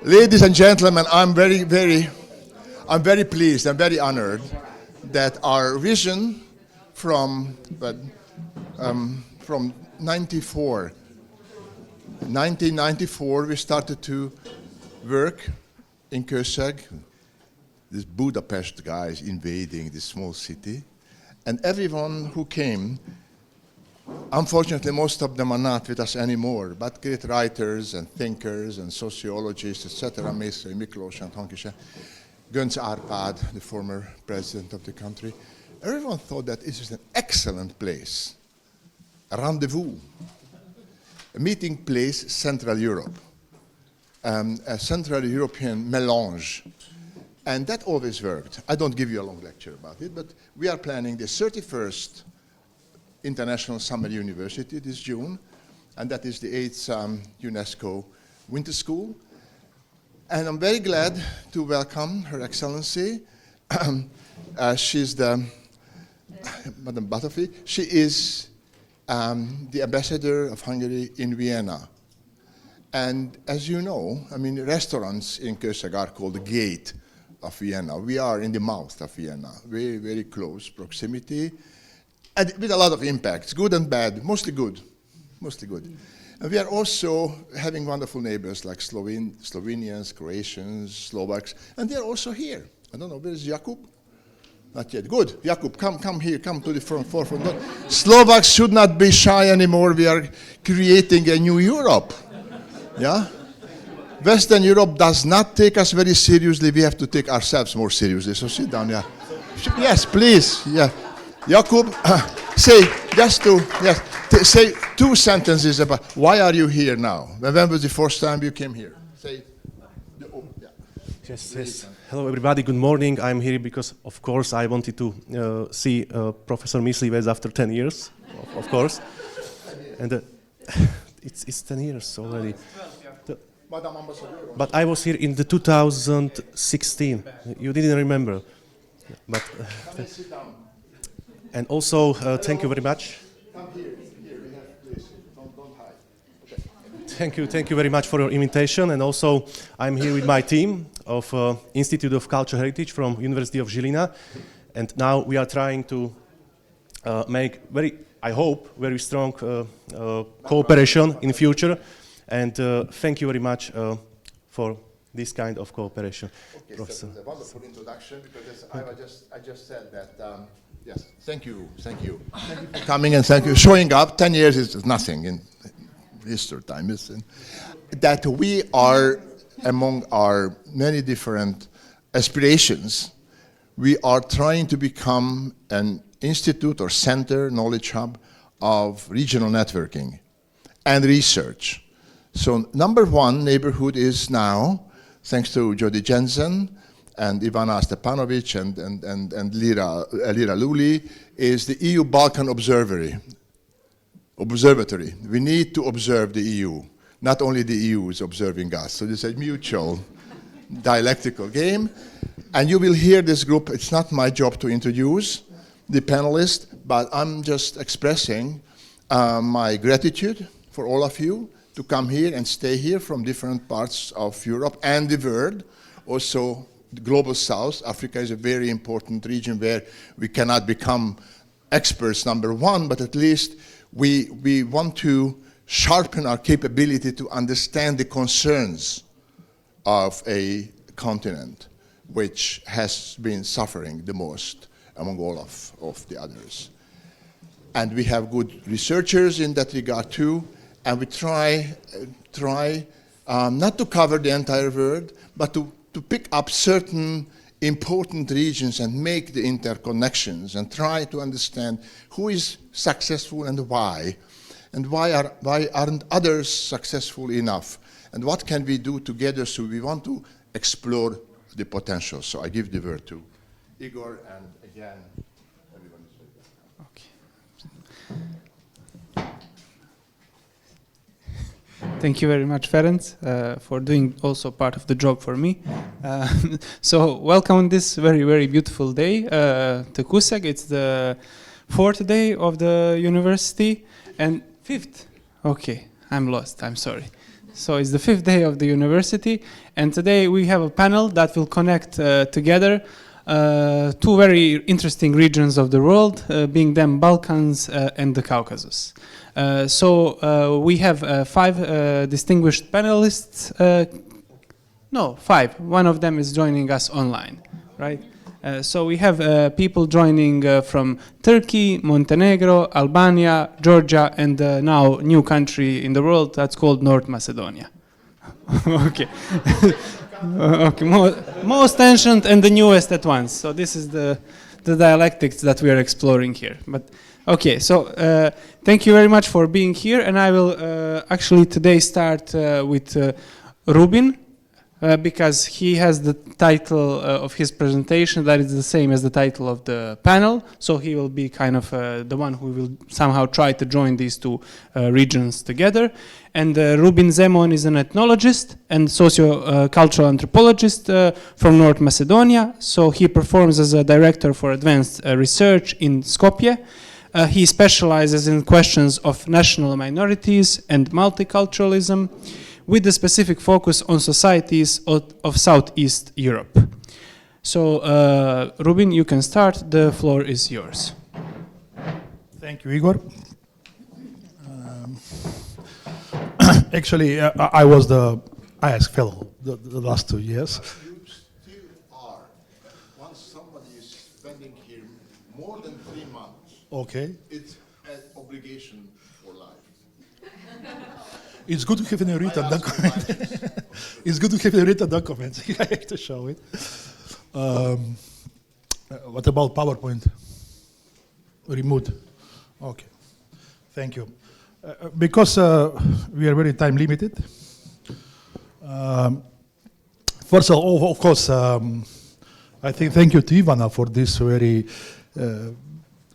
Ladies and gentlemen, I'm very pleased, I'm very honored that our vision from 1994, we started to work in CEDAC. This Budapest guys invading this small city, and everyone who came, unfortunately most of them are not with us anymore, but great writers and thinkers and sociologists, etc., Miklós and Hankis, Gönc Árpád, the former president of the country. Everyone thought that this is an excellent place, a rendezvous, a meeting place, Central Europe, a Central European melange. And that always worked. I don't give you a long lecture about it, but we are planning the 31st International Summer University this June, and that is the 8th UNESCO Winter School. And I'm very glad to welcome Her Excellency. She's the, Madam Batafi, she is the ambassador of Hungary in Vienna. And as you know, I mean, restaurants in CEDAC are called the gate of Vienna. We are in the mouth of Vienna, very, very close proximity, and with a lot of impacts, good and bad, mostly good, mostly good. And we are also having wonderful neighbors like Slovenians, Croatians, Slovaks, and they are also here. I don't know, where is Jakub? Not yet. Good, Jakub, come here, come to the forefront. Slovaks should not be shy anymore. We are creating a new Europe. Yeah? Western Europe does not take us very seriously. We have to take ourselves more seriously. So sit down, yeah. Yes, please, yeah. Jakub, say say 2 sentences about why are you here now? When was the first time you came here? Say. Yeah. Yes. Hello, everybody. Good morning. I'm here because, of course, I wanted to see Professor Myslivec after 10 years, of course, and it's 10 years already. But I was here in the 2016. You didn't remember, but and also thank you very much. Come here. We have place. Don't hide. Okay. Thank you very much for your invitation. And also, I'm here with my team of Institute of Cultural Heritage from University of Žilina, and now we are trying to make I hope, very strong cooperation in future. And thank you very much for this kind of cooperation. Okay, so a wonderful introduction, because I just said that, yes, thank you for coming, and thank you for showing up. 10 years is nothing in history time. That we are, among our many different aspirations, we are trying to become an institute or center, knowledge hub of regional networking and research. So number one neighborhood is now, thanks to Jody Jensen and Ivana Stepanovic and Elira Luli, is the EU Balkan Observatory. We need to observe the EU. Not only the EU is observing us. So this is a mutual dialectical game. And you will hear this group. It's not my job to introduce the panelists, but I'm just expressing my gratitude for all of you to come here and stay here from different parts of Europe and the world. Also, the global south, Africa is a very important region where we cannot become experts, number one, but at least we want to sharpen our capability to understand the concerns of a continent which has been suffering the most among all of the others. And we have good researchers in that regard too. And we try not to cover the entire world, but to pick up certain important regions and make the interconnections and try to understand who is successful and why aren't others successful enough, and what can we do together. So we want to explore the potential. So I give the word to Igor, and again, everyone is very welcome. Okay. Thank you very much, Ferenc, for doing also part of the job for me. So welcome on this very, very beautiful day to CEDAC. It's the 4th day of the university, and 5th. Okay, I'm lost, I'm sorry. So it's the 5th day of the university, and today we have a panel that will connect together two very interesting regions of the world, being them Balkans and the Caucasus. So we have 5 distinguished panelists. No, 5. One of them is joining us online, right? So we have people joining from Turkey, Montenegro, Albania, Georgia, and now new country in the world that's called North Macedonia. Okay. Okay, most ancient and the newest at once. So this is the dialectics that we are exploring here. But okay, so thank you very much for being here, and I will actually today start with Rubin. Because he has the title of his presentation that is the same as the title of the panel, so he will be kind of the one who will somehow try to join these two regions together. And Rubin Zemon is an ethnologist and socio-cultural anthropologist from North Macedonia, so he performs as a director for advanced research in Skopje. He specializes in questions of national minorities and multiculturalism, with a specific focus on societies of Southeast Europe. So, Rubin, you can start. The floor is yours. Thank you, Igor. Actually, I was the iASK fellow the last 2 years. You still are. Once somebody is spending here more than 3 months, Okay. it's an obligation for life. It's good to have a written document. It's good to have a written document. I have to show it. What about PowerPoint? Remote. Okay. Thank you. Because we are very time limited. First of all, of course, I think thank you to Ivana for this very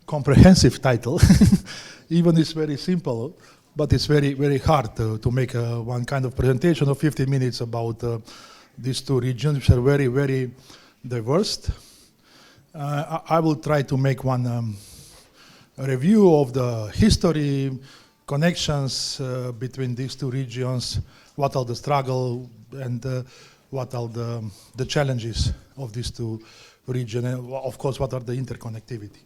comprehensive title. Even it's very simple. But it's very, very hard to make one kind of presentation of 15 minutes about these two regions, which are very, very diverse. I will try to make one review of the history, connections between these two regions, what are the struggle and what are the challenges of these two regions, and of course, what are the interconnectivity.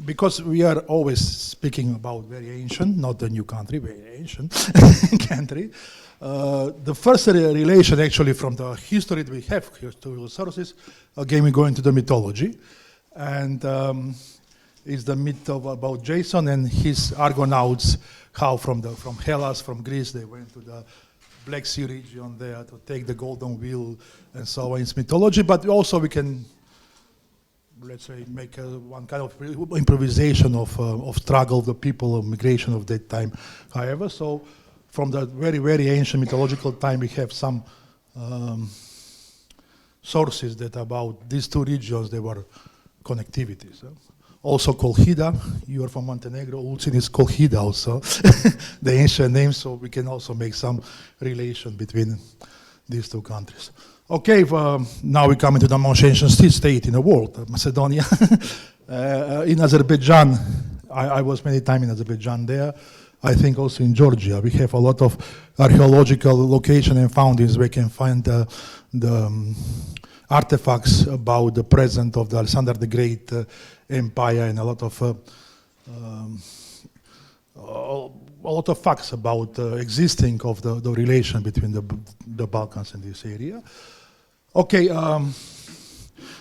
Because we are always speaking about very ancient, not a new country, very ancient country. The first relation actually from the history that we have here to sources, again we go into the mythology. And it's the myth about Jason and his Argonauts, how from Hellas, from Greece, they went to the Black Sea region there to take the golden wheel and so on. It's mythology, but also we can, let's say, make one kind of improvisation of struggle of the people of migration of that time. However, so from the very, very ancient mythological time, we have some sources that about these two regions, there were connectivities. Also Kolchida, you are from Montenegro, Ulcin is Kolchida also, the ancient name, so we can also make some relation between these two countries. Okay, now we come into the most ancient state in the world, Macedonia. In Azerbaijan, I was many times in Azerbaijan there. I think also in Georgia, we have a lot of archaeological location and foundings. We can find the artifacts about the presence of the Alexander the Great empire and a lot of facts about existing of the relation between the Balkans and this area. Okay,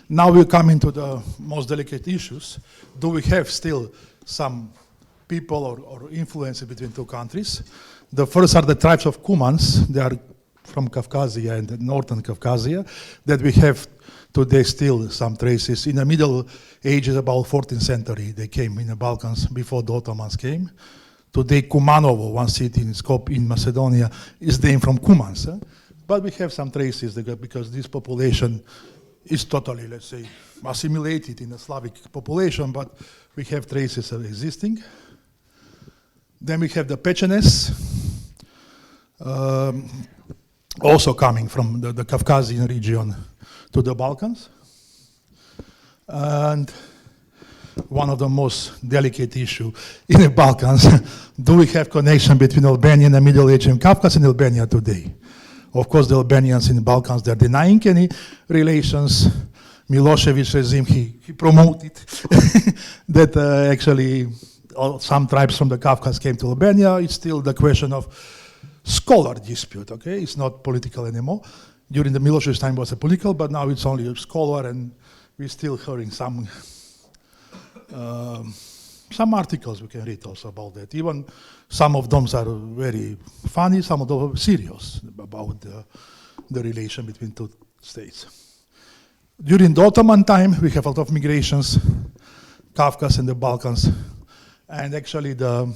now we come into the most delicate issues. Do we have still some people or influence between two countries? The first are the tribes of Cumans. They are from Caucasia and the northern Caucasia, that we have today still some traces. In the Middle Ages, about 14th century, they came in the Balkans before the Ottomans came. Today, Kumanovo, one city in Skopje in Macedonia, is named from Cumans. But we have some traces because this population is totally, let's say, assimilated in the Slavic population, but we have traces of existing. Then we have the Pechenes, also coming from the Caucasian region to the Balkans. And one of the most delicate issues in the Balkans. Do we have connection between Albania and the Middle Age and Caucasus and Albania today? Of course, the Albanians in the Balkans, they're denying any relations. Milosevic regime, he promoted that actually some tribes from the Caucasus came to Albania. It's still the question of scholar dispute, okay? It's not political anymore. During the Milosevic time it was a political, but now it's only a scholar, and we're still hearing some articles we can read also about that. Even some of them are very funny, some of them are serious about the relation between two states. During the Ottoman time, we have a lot of migrations, Caucasus and the Balkans, and actually the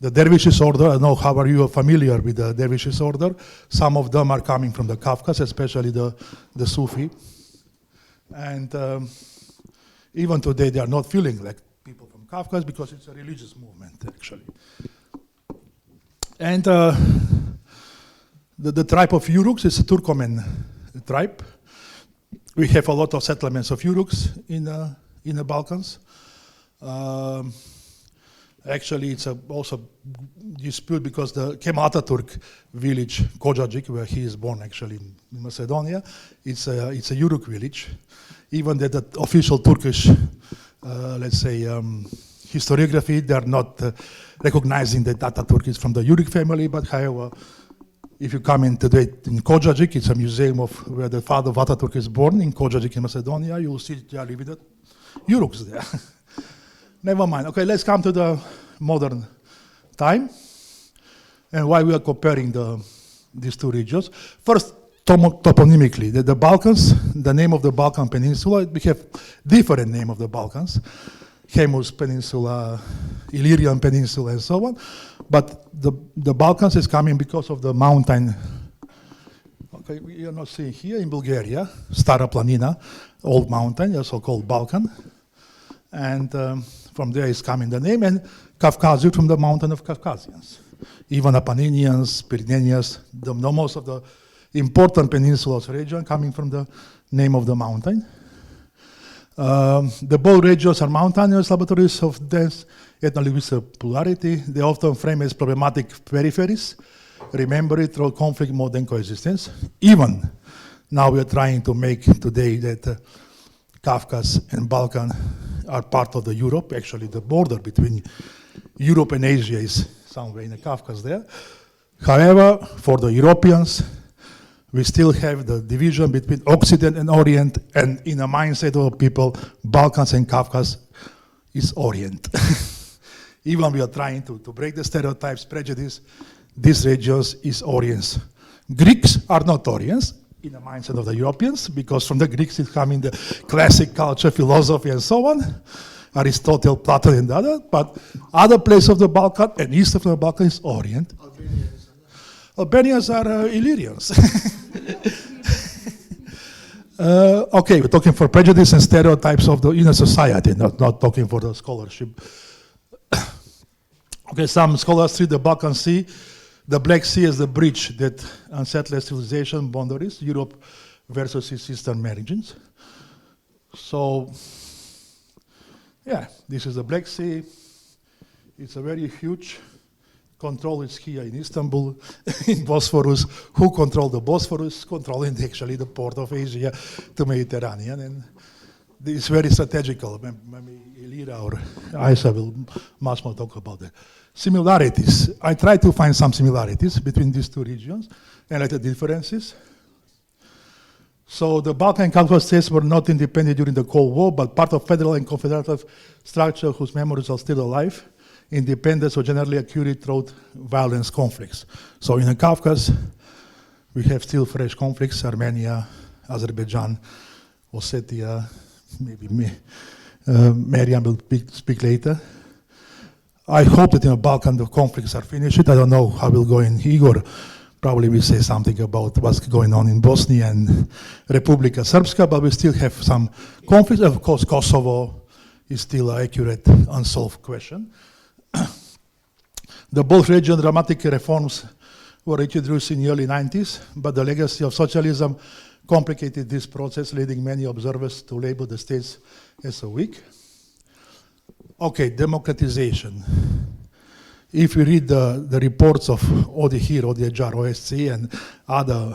dervishes order, I don't know how are you familiar with the dervishes order. Some of them are coming from the Caucasus, especially the Sufi. And even today they are not feeling like people from Caucasus because it's a religious movement actually. And the tribe of Yuruks is a Turkoman tribe. We have a lot of settlements of Yuruks in the Balkans. Actually, it's also dispute because the Kemal Atatürk village, Kocacık, where he is born actually in Macedonia, it's a Yuruk village. Even that the official Turkish, let's say, historiography, they are not recognizing that Atatürk is from the Yuruk family, but however, if you come in today in Kocacık, it's a museum of where the father of Atatürk is born in Kocacık in Macedonia, you will see they are living the Yuruks there. Never mind. Okay, let's come to the modern time and why we are comparing these two regions. First, toponymically, the Balkans, the name of the Balkan Peninsula, we have different name of the Balkans. Hemus Peninsula, Illyrian Peninsula, and so on. But the Balkans is coming because of the mountain. Okay, we are not seeing here in Bulgaria, Stara Planina, old mountain, also called Balkan. And from there is coming the name, and Caucasus from the mountain of Caucasians. Even Apenninians, Pyrenees, most of the important peninsulas region coming from the name of the mountain. The both regions are mountainous laboratories of dense ethno-linguistic plurality. They often frame as problematic peripheries, remember it through conflict more than coexistence. Even now we are trying to make today that Caucasus and Balkan are part of the Europe. Actually, the border between Europe and Asia is somewhere in the Caucasus there. However, for the Europeans, we still have the division between Occident and Orient, and in the mindset of people, Balkans and Caucasus is Orient. Even we are trying to break the stereotypes, prejudice, these regions is Orients. Greeks are not Orients in the mindset of the Europeans, because from the Greeks is coming the classic culture, philosophy, and so on. Aristotle, Plato, and other, but other places of the Balkan and east of the Balkan is Orient. Albanians are Illyrians. Okay, we're talking for prejudice and stereotypes of the inner society, not talking for the scholarship. Okay, some scholars treat the Balkan Sea, the Black Sea, as the bridge that unsettled civilization boundaries, Europe versus its eastern margins. So, yeah, this is the Black Sea. It's a very huge. Control is here in Istanbul, in Bosphorus. Who control the Bosphorus? Controlling actually the port of Asia to Mediterranean, and this is very strategical. Maybe Elira or Aisha will much more talk about that. Similarities. I try to find some similarities between these two regions and like the differences. So the Balkan and Caucasus states were not independent during the Cold War, but part of federal and confederative structure whose memories are still alive. Independence was generally accurate throughout violence conflicts. So in the Caucasus, we have still fresh conflicts, Armenia, Azerbaijan, Ossetia, maybe Mariam will speak later. I hope that in the Balkan the conflicts are finished. I don't know how it will go in Igor. Probably will say something about what's going on in Bosnia and Republika Srpska, but we still have some conflicts. Of course, Kosovo is still an accurate, unsolved question. The both region dramatic reforms were introduced in the early 90s, but the legacy of socialism complicated this process, leading many observers to label the states as a weak. Okay, democratization. If we read the reports of ODIHR, ODIHR, OSCE, and other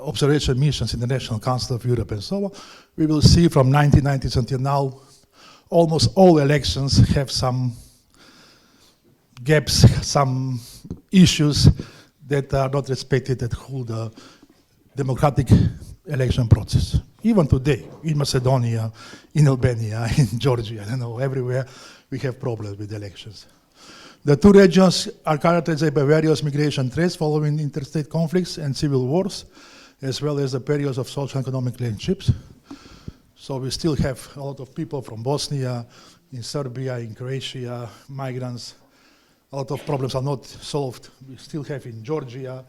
observation missions in the National Council of Europe and so on, we will see from 1990s until now, almost all elections have some gaps, some issues that are not respected that hold the democratic election process. Even today, in Macedonia, in Albania, in Georgia, I don't know, everywhere we have problems with elections. The two regions are characterized by various migration trends following interstate conflicts and civil wars, as well as the periods of social and economic relationships. So we still have a lot of people from Bosnia, in Serbia, in Croatia, migrants. A lot of problems are not solved. We still have in Georgia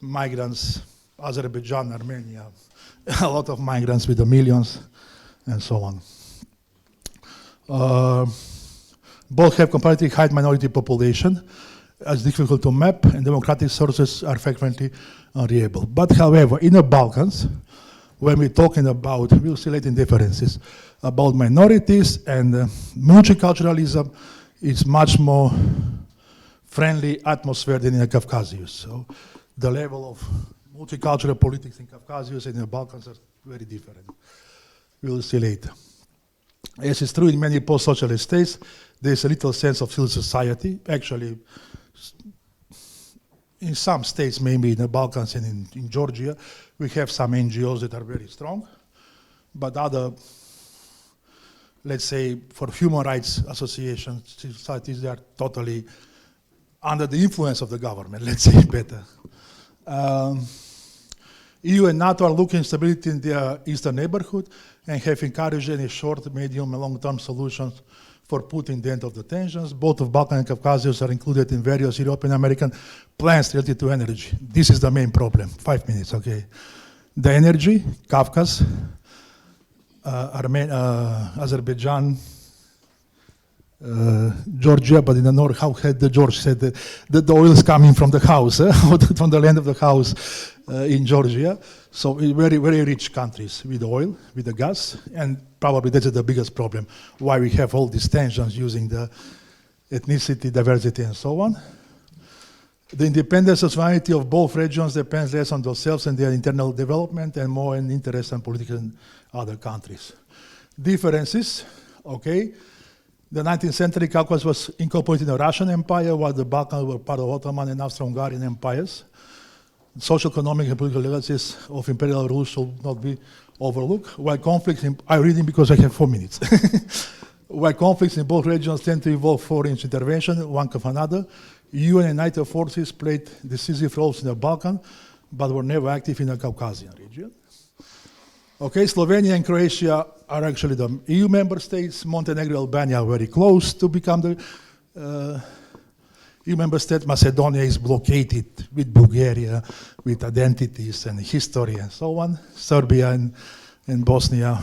migrants, Azerbaijan, Armenia, a lot of migrants with the millions, and so on. Both have comparatively high minority population, as difficult to map, and democratic sources are frequently unreliable. But however, in the Balkans, when we're talking about, we'll see later differences, about minorities and multiculturalism, it's much more friendly atmosphere than in the Caucasus. So the level of multicultural politics in Caucasus and in the Balkans are very different. We'll see later. As is true in many post-socialist states, there's a little sense of civil society. Actually, in some states, maybe in the Balkans and in Georgia, we have some NGOs that are very strong, but other, let's say, for human rights associations, societies, they are totally under the influence of the government, let's say better. EU and NATO are looking stability in their eastern neighborhood and have encouraged any short, medium, and long-term solutions for putting the end of the tensions. Both of Balkan and Caucasus are included in various European American plans related to energy. This is the main problem. 5 minutes, okay. The energy, Caucasus, Azerbaijan, Georgia, but in the north, how had the George said that the oil is coming from the house, from the land of the house in Georgia. So very, very rich countries with oil, with the gas, and probably that's the biggest problem, why we have all these tensions using the ethnicity, diversity, and so on. The independence and sovereignty of both regions depends less on themselves and their internal development and more on interest and politics in other countries. Differences, okay. The 19th century Caucasus was incorporated in the Russian Empire, while the Balkans were part of Ottoman and Austro-Hungarian empires. Social, economic, and political legacies of imperial rule should not be overlooked. While conflicts, I'm reading because I have 4 minutes. While conflicts in both regions tend to involve foreign intervention, one of another, EU and United forces played decisive roles in the Balkans, but were never active in the Caucasian region. Okay, Slovenia and Croatia are actually the EU member states. Montenegro and Albania are very close to become the EU member state. Macedonia is blockaded with Bulgaria, with identities and history and so on. Serbia and Bosnia,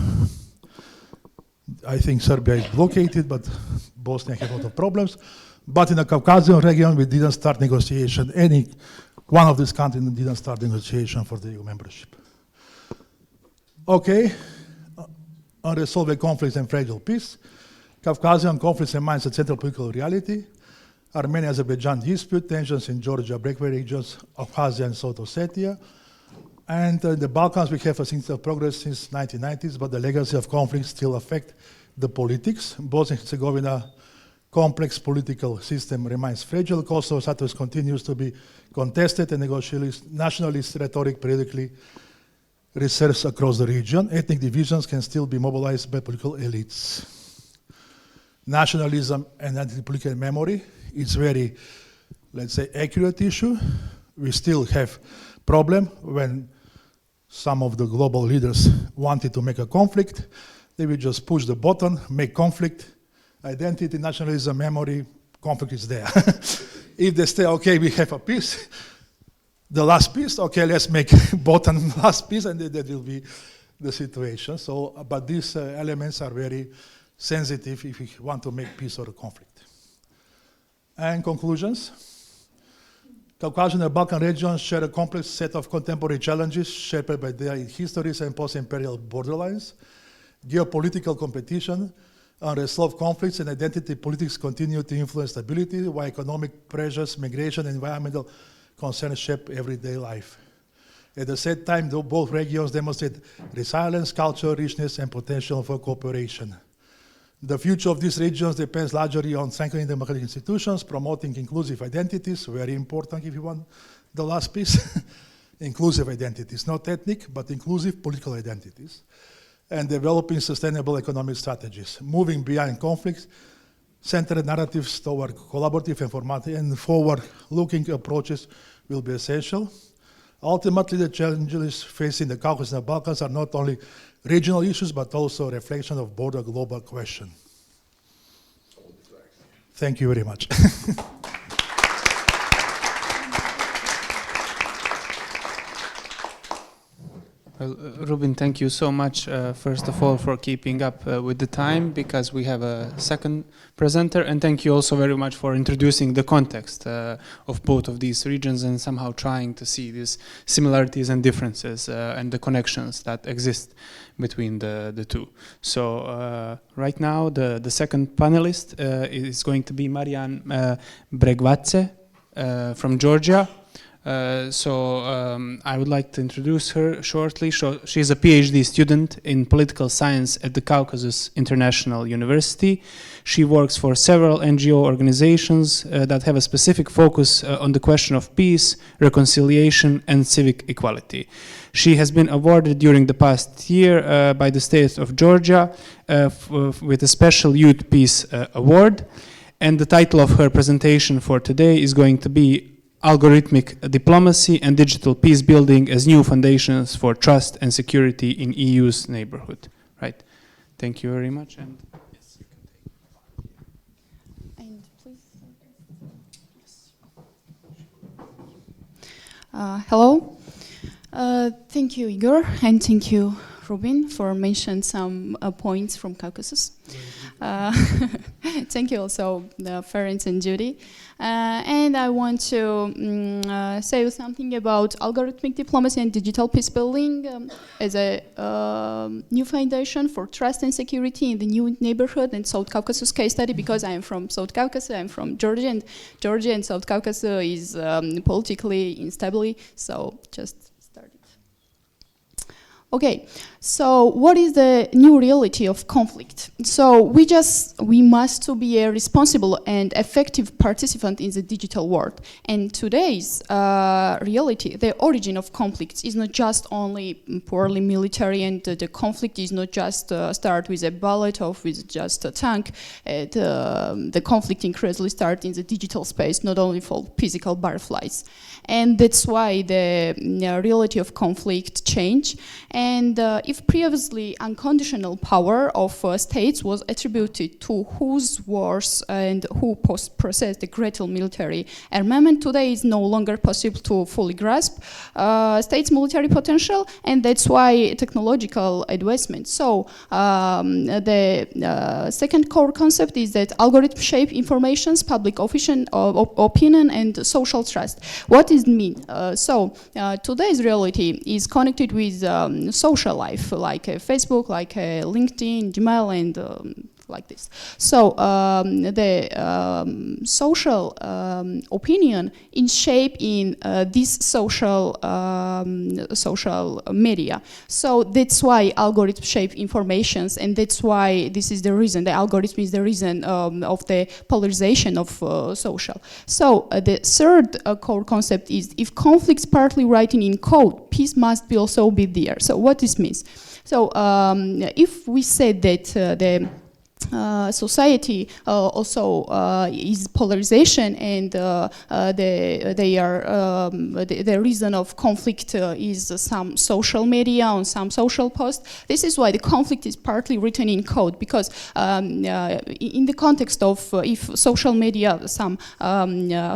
I think Serbia is blockaded, but Bosnia has a lot of problems. But in the Caucasian region, we didn't start negotiation. Any one of these countries didn't start negotiation for the EU membership. Okay, unresolved conflicts and fragile peace. Caucasian conflicts remains a central political reality. Armenia-Azerbaijan dispute, tensions in Georgia, Bregvadze regions, Abkhazia and South Ossetia. And in the Balkans, we have a significant progress since 1990s, but the legacy of conflicts still affect the politics. Bosnia and Herzegovina complex political system remains fragile. Kosovo status continues to be contested, and nationalist rhetoric periodically resurfaces across the region. Ethnic divisions can still be mobilized by political elites. Nationalism and anti-political memory is very, let's say, accurate issue. We still have problem when some of the global leaders wanted to make a conflict. They will just push the button, make conflict, identity, nationalism, memory, conflict is there. If they say, okay, we have a peace, the last piece, okay, let's make bottom last piece, and that will be the situation. So, but these elements are very sensitive if we want to make peace or a conflict. And conclusions. Caucasian and Balkan regions share a complex set of contemporary challenges shaped by their histories and post-imperial borderlines. Geopolitical competition Unresolved conflicts and identity politics continue to influence stability, while economic pressures, migration, and environmental concerns shape everyday life. At the same time, though, both regions demonstrate resilience, cultural richness, and potential for cooperation. The future of these regions depends largely on strengthening democratic institutions, promoting inclusive identities, very important if you want the last piece, inclusive identities, not ethnic, but inclusive political identities, and developing sustainable economic strategies, moving beyond conflicts, centered narratives toward collaborative and forward-looking approaches will be essential. Ultimately, the challenges facing the Caucasus and the Balkans are not only regional issues, but also a reflection of broader global question. Thank you very much. Well, Rubin, thank you so much, first of all, for keeping up with the time, because we have a second presenter, and thank you also very much for introducing the context of both of these regions and somehow trying to see these similarities and differences and the connections that exist between the two. So right now, the second panelist is going to be Mariam Bregvadze from Georgia. I would like to introduce her shortly. She is a PhD student in political science at the Caucasus International University. She works for several NGO organizations that have a specific focus on the question of peace, reconciliation, and civic equality. She has been awarded during the past year by the state of Georgia with a special Youth Peace Award. And the title of her presentation for today is going to be Algorithmic Diplomacy and Digital Peace Building as New Foundations for Trust and Security in EU's Neighborhood. Right. Thank you very much. And yes, you can take. And please. Hello. Thank you, Igor, and thank you, Rubin, for mentioning some points from Caucasus. Thank you also, Ferenc and Judy. And I want to say something about algorithmic diplomacy and digital peace building as a new foundation for trust and security in the new neighborhood and South Caucasus case study, because I am from South Caucasus, I'm from Georgia, and Georgia and South Caucasus is politically unstable, so just start it. Okay, so what is the new reality of conflict? So we must be a responsible and effective participant in the digital world. And today's reality, the origin of conflicts is not just only purely military, and the conflict is not just start with a bullet or with just a tank. The conflict increasingly starts in the digital space, not only for physical butterflies. And that's why the reality of conflict changed. And if previously unconditional power of states was attributed to whose wars and who possessed the greater military armament, today is no longer possible to fully grasp states' military potential, and that's why technological advancement. So the second core concept is that algorithms shape informations, public opinion, and social trust. What does it mean? Today's reality is connected with social life, like Facebook, like LinkedIn, Gmail, and like this. So the social opinion is shaped in this social media. So that's why algorithms shape informations, and that's why this is the reason, the algorithm is the reason of the polarization of social. So the third core concept is, if conflicts partly written in code, peace must also be there. So what this means? So if we said that the society also is polarization, and the reason of conflict is some social media on some social post. This is why the conflict is partly written in code, because in the context of if social media, some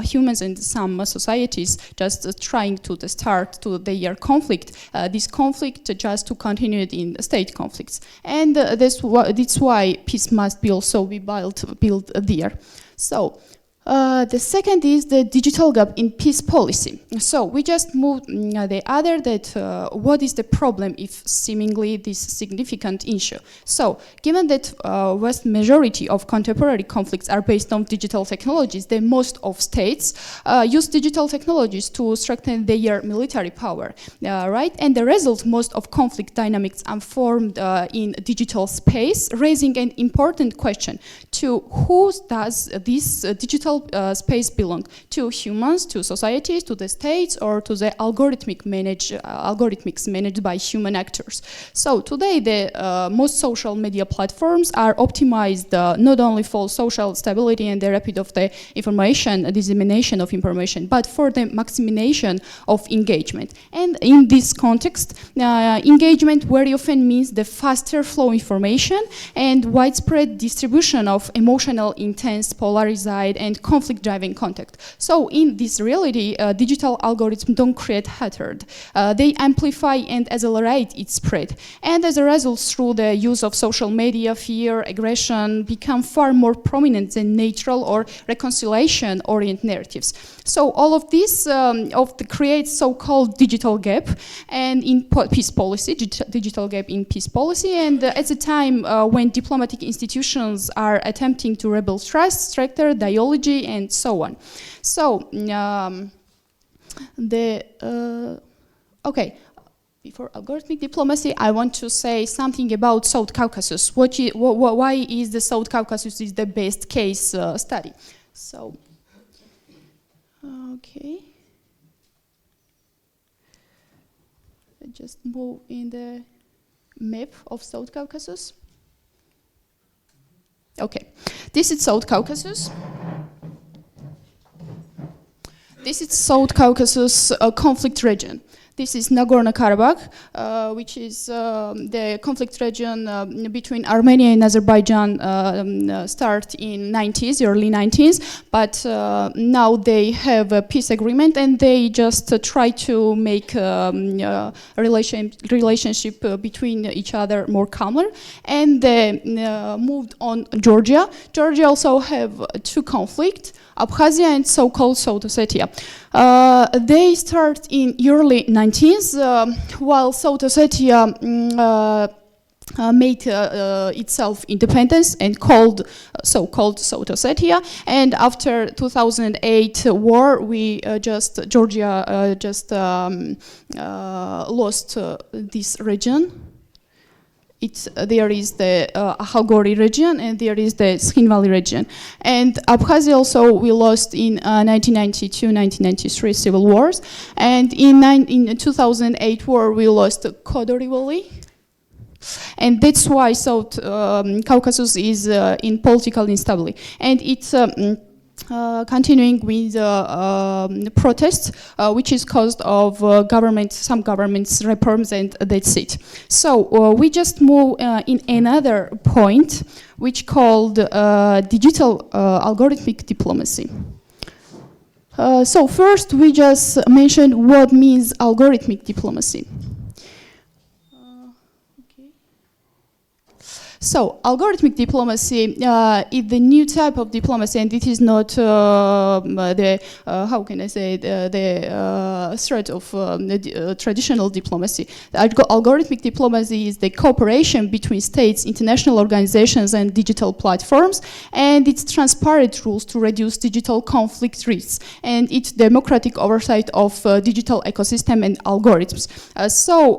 humans and some societies just trying to start to their conflict, this conflict just to continue it in state conflicts, and that's why peace must be also be built there. So The second is the digital gap in peace policy. So we just moved the other that what is the problem if seemingly this significant issue. So given that vast majority of contemporary conflicts are based on digital technologies, then most of states use digital technologies to strengthen their military power, right? And the result, most of conflict dynamics are formed in digital space, raising an important question to who does this digital space belong? To humans, to societies, to the states, or to the algorithmics managed by human actors? So today, the most social media platforms are optimized not only for social stability and the rapid of the information, dissemination of information, but for the maximization of engagement. And in this context, engagement very often means the faster flow of information and widespread distribution of emotional, intense, polarized, and conflict-driving content. So in this reality, digital algorithms don't create hatred. They amplify and accelerate its spread. And as a result, through the use of social media, fear, aggression become far more prominent than natural or reconciliation-oriented narratives. So all of this creates so-called digital gap and in peace policy, digital gap in peace policy, and at the time when diplomatic institutions are attempting to rebuild trust, strengthen ideology, and so on. So before algorithmic diplomacy, I want to say something about South Caucasus. Why is the South Caucasus is the best case study? So, okay. I just move in the map of South Caucasus. Okay, this is South Caucasus. This is South Caucasus conflict region. This is Nagorno-Karabakh, which is the conflict region between Armenia and Azerbaijan start in early 90s, but now they have a peace agreement and they just try to make relationship between each other more calmer, and they moved on Georgia. Georgia also have two conflicts, Abkhazia and so-called South Ossetia. They start in early 90s, while South Ossetia made itself independence and so-called South Ossetia. And after 2008 war, Georgia lost this region. There is the Hungary region and there is the Skin Valley region. And Abkhazia also we lost in 1992-1993 civil wars. And in 2008 war we lost Kodori Valley. And that's why South Caucasus is in political instability. And it's continuing with protests, which is caused of some government's reforms, and that's it. So we just move in another point, which called digital algorithmic diplomacy. So first, we just mentioned what means algorithmic diplomacy. So, algorithmic diplomacy is the new type of diplomacy, and it is not the threat of traditional diplomacy. Algorithmic diplomacy is the cooperation between states, international organizations, and digital platforms, and its transparent rules to reduce digital conflict risks, and its democratic oversight of digital ecosystem and algorithms. So,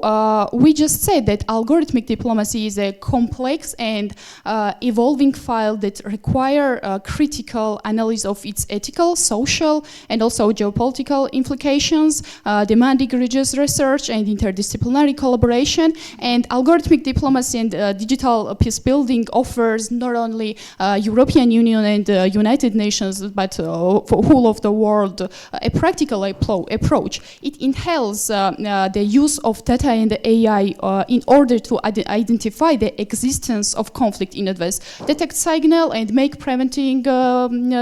we just said that algorithmic diplomacy is a complex and evolving file that require critical analysis of its ethical, social, and also geopolitical implications, demanding rigorous research and interdisciplinary collaboration. And algorithmic diplomacy and digital peace building offers not only European Union and United Nations, but for whole of the world a practical approach. It entails the use of data and AI in order to identify the existence signs of conflict in advance, detect signal and make preventing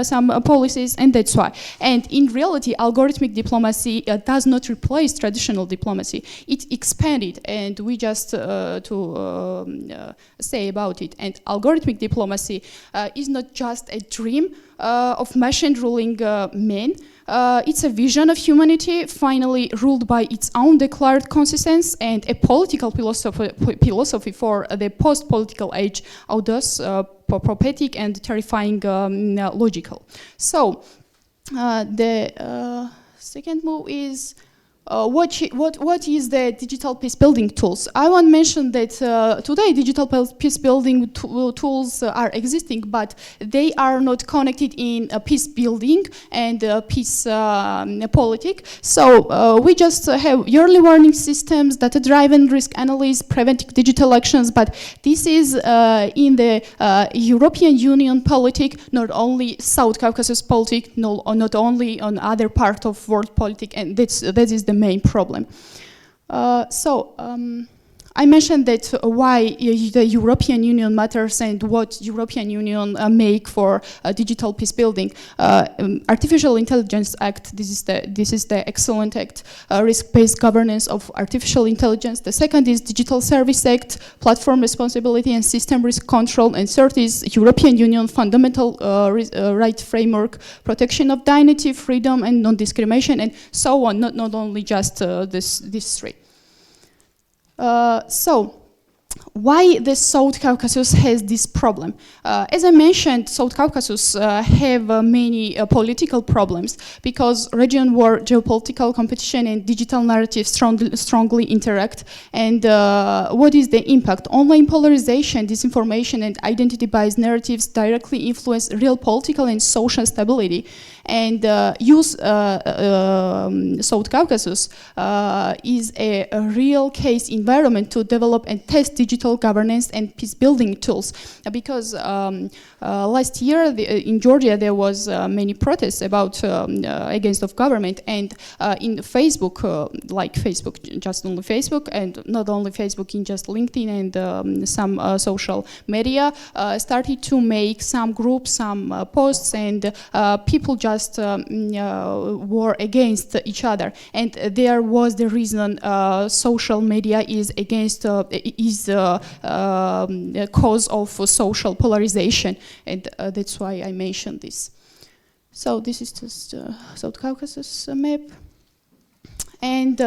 some policies, and that's why. And in reality, algorithmic diplomacy does not replace traditional diplomacy. It expanded, and we just say about it. And algorithmic diplomacy is not just a dream of machine ruling men. It's a vision of humanity finally ruled by its own declared consistence, and a political philosophy for the post-political age, audacious, prophetic, and terrifying logical. So the second move is what is the digital peace building tools? I want to mention that today digital peace building tools are existing, but they are not connected in peace building and peace politic. So we just have yearly warning systems, data-driven risk analysis, preventing digital actions, but this is in the European Union politic, not only South Caucasus politic, not only on other part of world politic, and that is the main problem. I mentioned that why the European Union matters and what European Union make for digital peace building. Artificial Intelligence Act, this is the excellent act, risk-based governance of artificial intelligence. The second is Digital Service Act, platform responsibility and system risk control. And third is European Union fundamental right framework, protection of dignity, freedom and non-discrimination, and so on, not only just these three. So, why the South Caucasus has this problem? As I mentioned, South Caucasus have many political problems because region war, geopolitical competition, and digital narrative strongly interact. And what is the impact? Online polarization, disinformation, and identity-based narratives directly influence real political and social stability. And use South Caucasus is a real case environment to develop and test digital governance and peace building tools, because last year in Georgia there was many protests about against of government, and in Facebook, like Facebook, just only Facebook, and not only Facebook, in just LinkedIn and some social media started to make some groups, some posts, and people just war against each other, and there was the reason social media is against cause of social polarization, and that's why I mentioned this. So this is just South Caucasus map, and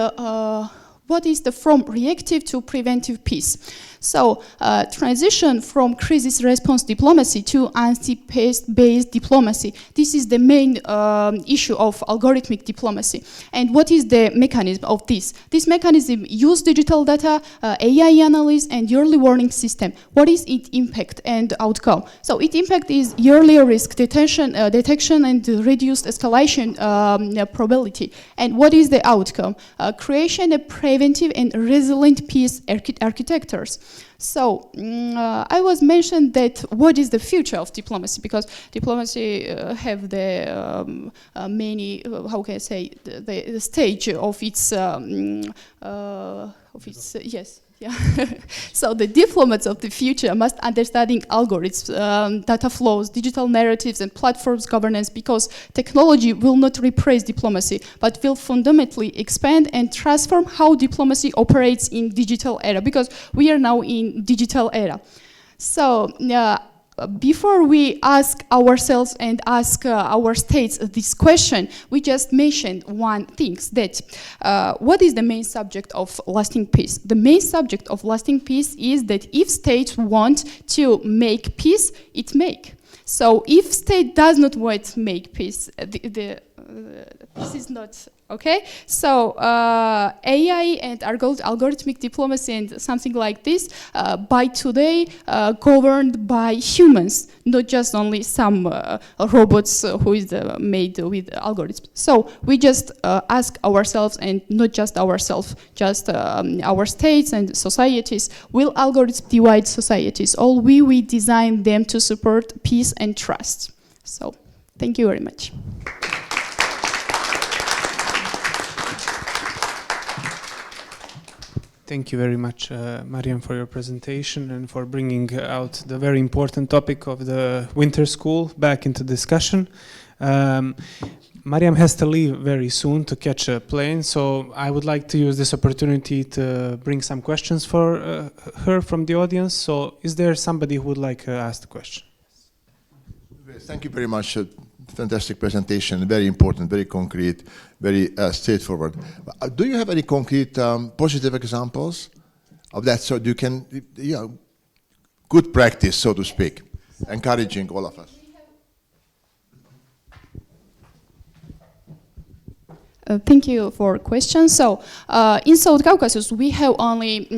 what is the from reactive to preventive peace? So transition from crisis response diplomacy to anti-peace-based diplomacy. This is the main issue of algorithmic diplomacy. And what is the mechanism of this? This mechanism use digital data, AI analysis, and yearly warning system. What is its impact and outcome? So its impact is yearly risk detection and reduced escalation probability. And what is the outcome? Creation of preventive and resilient peace architectures. So I was mentioned that what is the future of diplomacy, because diplomacy have the many, how can I say, the stage of its yes. Yeah. So the diplomats of the future must understanding algorithms, data flows, digital narratives, and platforms governance, because technology will not replace diplomacy, but will fundamentally expand and transform how diplomacy operates in digital era, because we are now in digital era. So before we ask ourselves and ask our states this question, we just mentioned one thing, that what is the main subject of lasting peace? The main subject of lasting peace is that if states want to make peace, it make. So if state does not want to make peace, this is not okay. So AI and algorithmic diplomacy and something like this, by today governed by humans, not just only some robots who is made with algorithms. So we just ask ourselves, and not just ourselves, just our states and societies, will algorithms divide societies, or we design them to support peace and trust? So thank you very much. Thank you very much, Mariam, for your presentation and for bringing out the very important topic of the winter school back into discussion. Mariam has to leave very soon to catch a plane, so I would like to use this opportunity to bring some questions for her from the audience. So is there somebody who would like to ask the question? Thank you very much. Fantastic presentation, very important, very concrete, very straightforward. Do you have any concrete positive examples of that? So you can, good practice, so to speak, encouraging all of us. Thank you for question. So, in South Caucasus, we have only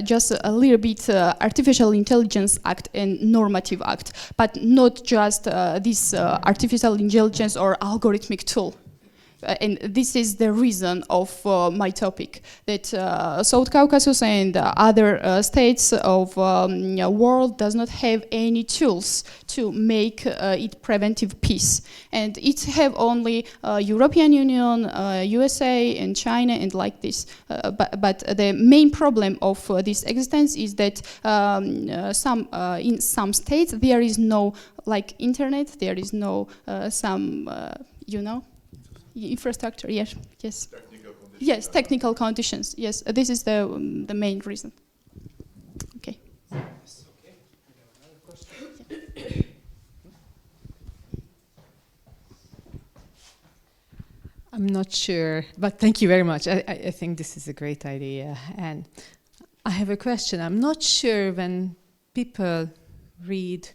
just a little bit Artificial Intelligence Act and Normative Act, but not just this artificial intelligence or algorithmic tool. And this is the reason of my topic, that South Caucasus and other states of world does not have any tools to make it preventive peace. And it have only European Union, USA and China and like this. But the main problem of this existence is that in some states there is no like internet, there is no infrastructure. Yes. Technical conditions. Yes, technical conditions. Yes, this is the main reason. Okay. I'm not sure, but thank you very much. I think this is a great idea. And I have a question. I'm not sure when people read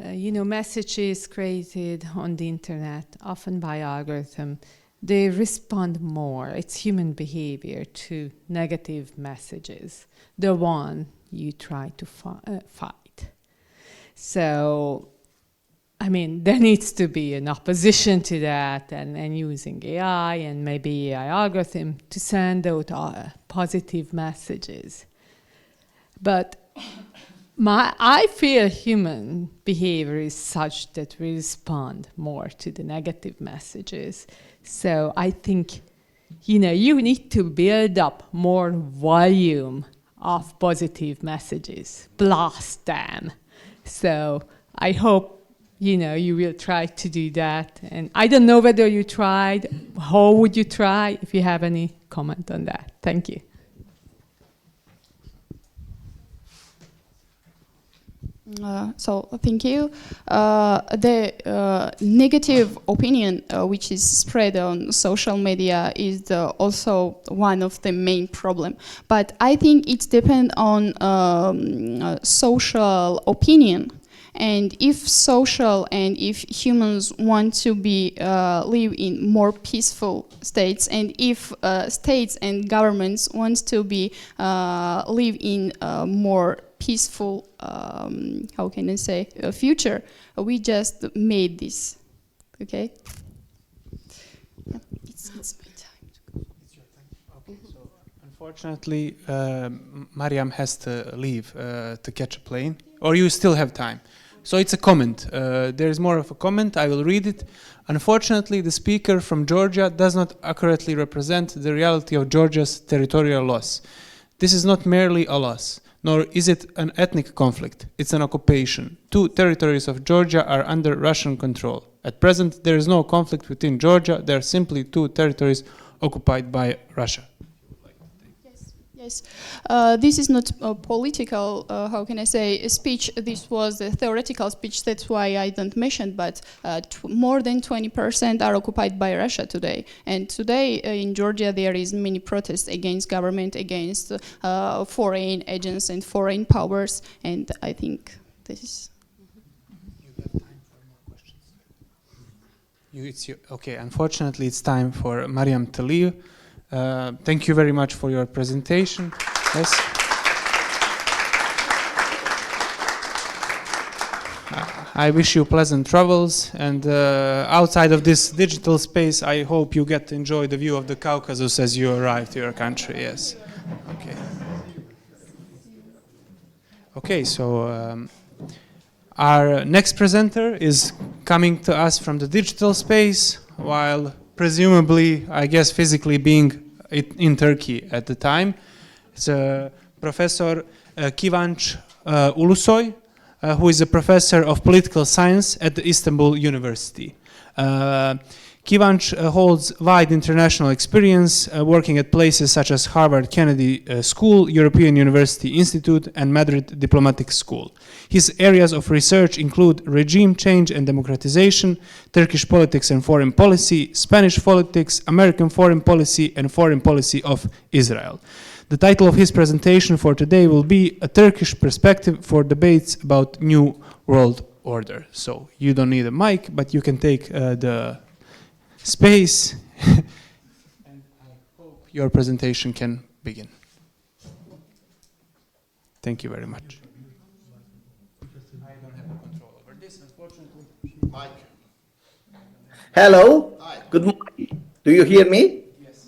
messages created on the internet, often by algorithm, they respond more. It's human behavior to negative messages, the one you try to fight. So, I mean, there needs to be an opposition to that, and using AI and maybe AI algorithm to send out positive messages. But I feel human behavior is such that we respond more to the negative messages. So I think, you need to build up more volume of positive messages, blast them. So I hope, you will try to do that. And I don't know whether you tried, how would you try, if you have any comment on that. Thank you. Thank you. The negative opinion which is spread on social media is also one of the main problem. But I think it depends on social opinion. And if humans want to live in more peaceful states, and if states and governments want to live in more peaceful, future, we just made this. Okay? Yeah, it's my time. It's your time. Okay. So unfortunately, Mariam has to leave to catch a plane, or you still have time. So it's a comment. There is more of a comment. I will read it. Unfortunately, the speaker from Georgia does not accurately represent the reality of Georgia's territorial loss. This is not merely a loss, nor is it an ethnic conflict. It's an occupation. 2 territories of Georgia are under Russian control. At present, there is no conflict within Georgia. There are simply 2 territories occupied by Russia. Yes, this is not a political, speech. This was a theoretical speech. That's why I don't mention. But more than 20% are occupied by Russia today. And today in Georgia there is many protests against government, against foreign agents and foreign powers. And I think this is. You have time for more questions. Okay. Unfortunately, it's time for Mariam to leave. Thank you very much for your presentation. Yes. I wish you pleasant travels, and outside of this digital space, I hope you get to enjoy the view of the Caucasus as you arrive to your country. Yes. Okay. Okay, so our next presenter is coming to us from the digital space, while presumably, I guess, physically being in Turkey at the time. It's Professor Kıvanç Ulusoy, who is a professor of political science at the Istanbul University. Kıvanç holds wide international experience working at places such as Harvard Kennedy School, European University Institute, and Madrid Diplomatic School. His areas of research include regime change and democratization, Turkish politics and foreign policy, Spanish politics, American foreign policy, and foreign policy of Israel. The title of his presentation for today will be A Turkish Perspective for Debates about New World Order. So you don't need a mic, but you can take the space, and I hope your presentation can begin. Thank you very much. I don't have control over this, unfortunately. Mike. Hello. Hi. Good morning. Do you hear me? Yes.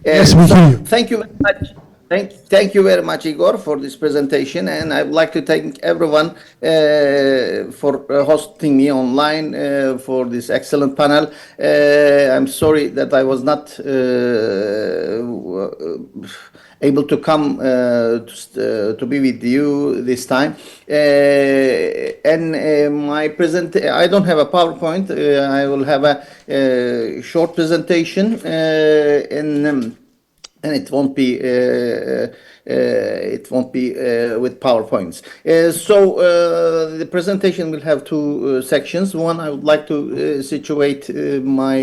Yes, we hear you. Thank you very much. Thank you very much, Igor, for this presentation, and I would like to thank everyone for hosting me online for this excellent panel. I'm sorry that I was not able to come to be with you this time. I don't have a PowerPoint. I will have a short presentation, and it won't be with PowerPoints. The presentation will have two sections. One, I would like to situate my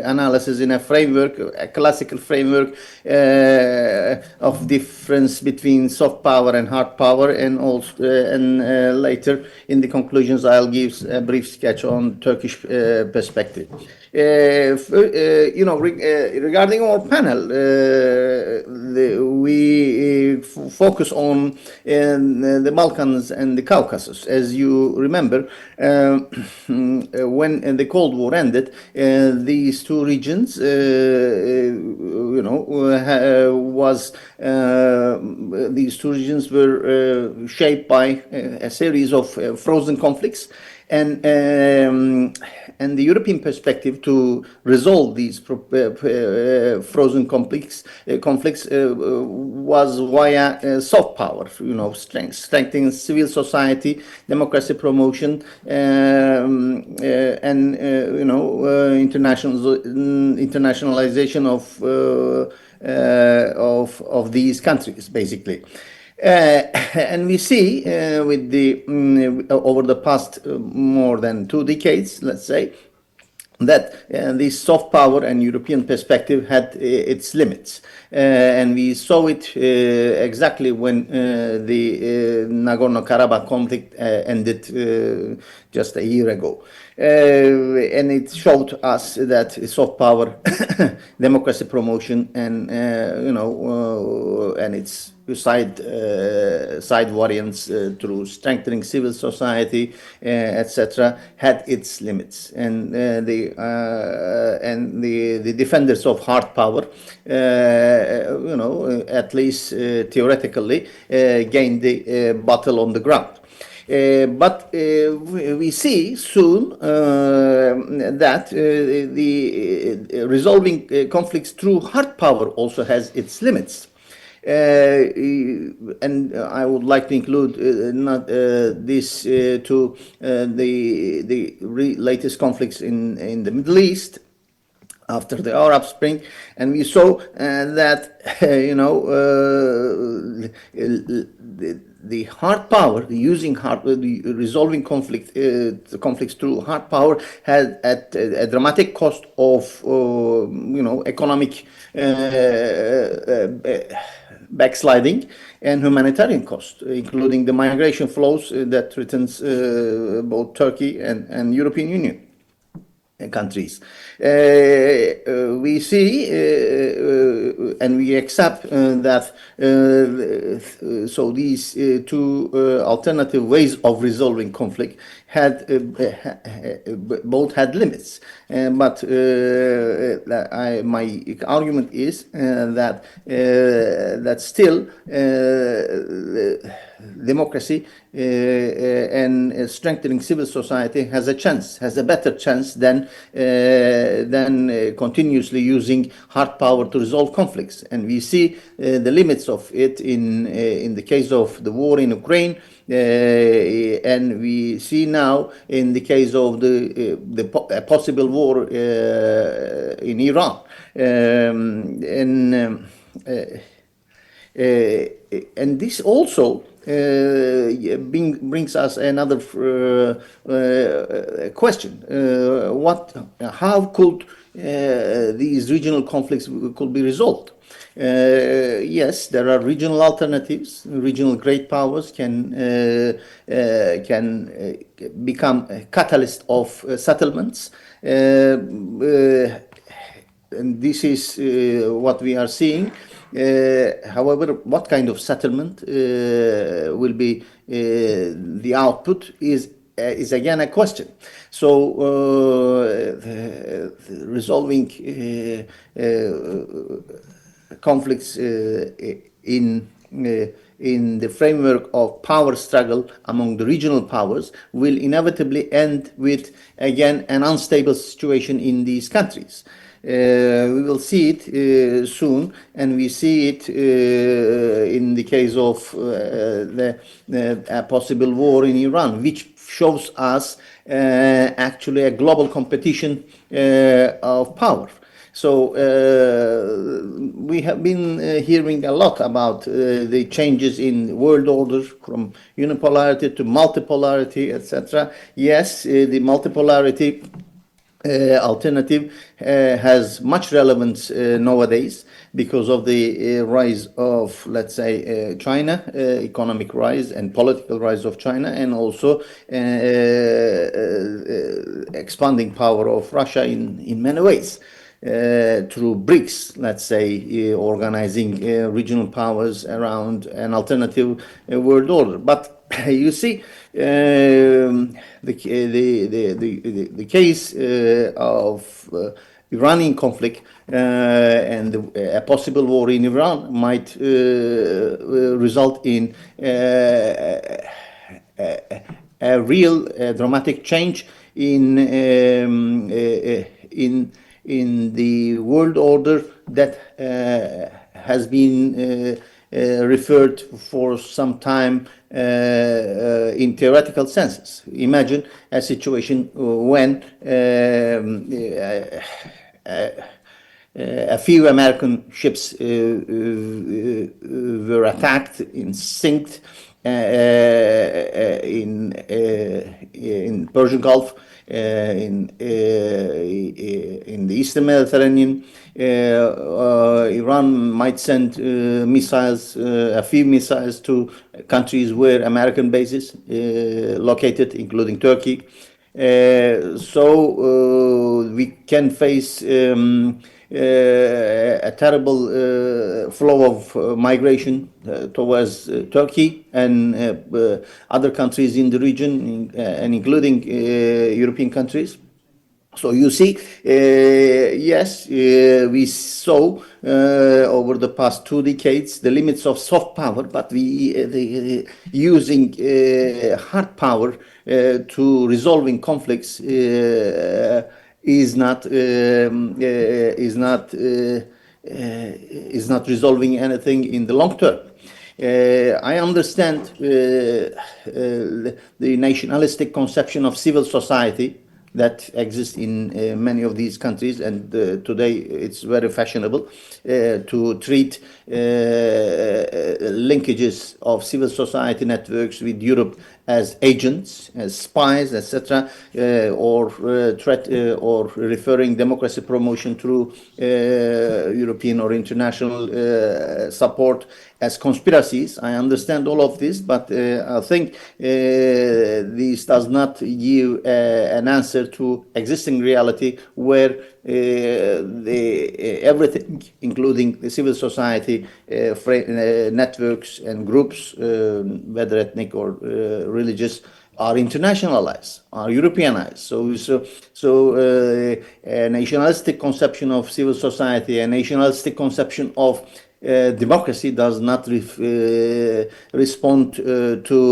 analysis in a framework, a classical framework of difference between soft power and hard power, and also later in the conclusions I'll give a brief sketch on Turkish perspective. Regarding our panel, we focus on the Balkans and the Caucasus. As you remember, when the Cold War ended, these two regions, these two regions were shaped by a series of frozen conflicts. And the European perspective to resolve these frozen conflicts was via soft power, strengthening civil society, democracy promotion, internationalization of these countries, basically. And we see with the over the past more than 2 decades, let's say, that this soft power and European perspective had its limits. And we saw it exactly when the Nagorno-Karabakh conflict ended just a year ago. And it showed us that soft power, democracy promotion, and and its side variants through strengthening civil society, etc., had its limits, and the defenders of hard power, at least theoretically, gained the battle on the ground. But we see soon that the resolving conflicts through hard power also has its limits. And I would like to include this to the latest conflicts in the Middle East after the Arab Spring, and we saw that the hard power, the resolving conflicts through hard power had at a dramatic cost of economic backsliding and humanitarian cost, including the migration flows that threatens both Turkey and European Union countries. We see and we accept that so these two alternative ways of resolving conflict had both had limits, but my argument is that still democracy and strengthening civil society has a chance, has a better chance than continuously using hard power to resolve conflicts. And we see the limits of it in the case of the war in Ukraine, and we see now in the case of a possible war in Iran. And this also brings us another question: how could these regional conflicts could be resolved? Yes, there are regional alternatives. Regional great powers can become a catalyst of settlements. And this is what we are seeing. However, what kind of settlement will be the output is again a question. So resolving conflicts in the framework of power struggle among the regional powers will inevitably end with, again, an unstable situation in these countries. We will see it soon, and we see it in the case of a possible war in Iran, which shows us actually a global competition of power. So we have been hearing a lot about the changes in world order from unipolarity to multipolarity, etc. Yes, the multipolarity alternative has much relevance nowadays because of the rise of, let's say, China, economic rise and political rise of China, and also expanding power of Russia in many ways. Through BRICS, let's say, organizing regional powers around an alternative world order. But you see, the case of Iranian conflict and a possible war in Iran might result in a real dramatic change in the world order that has been referred for some time in theoretical senses. Imagine a situation when a few American ships were attacked in Sinkt in Persian Gulf, in the Eastern Mediterranean. Iran might send missiles, a few missiles to countries where American bases located, including Turkey. So we can face a terrible flow of migration towards Turkey and other countries in the region, and including European countries. So you see, yes, we saw over the past 2 decades the limits of soft power, but using hard power to resolving conflicts is not resolving anything in the long term. I understand the nationalistic conception of civil society that exists in many of these countries, and today it's very fashionable to treat linkages of civil society networks with Europe as agents, as spies, etc., or threat or referring democracy promotion through European or international support as conspiracies. I understand all of this, but I think this does not give an answer to existing reality where everything, including the civil society networks and groups, whether ethnic or religious, are internationalized, are Europeanized. So a nationalistic conception of civil society, a nationalistic conception of democracy does not respond to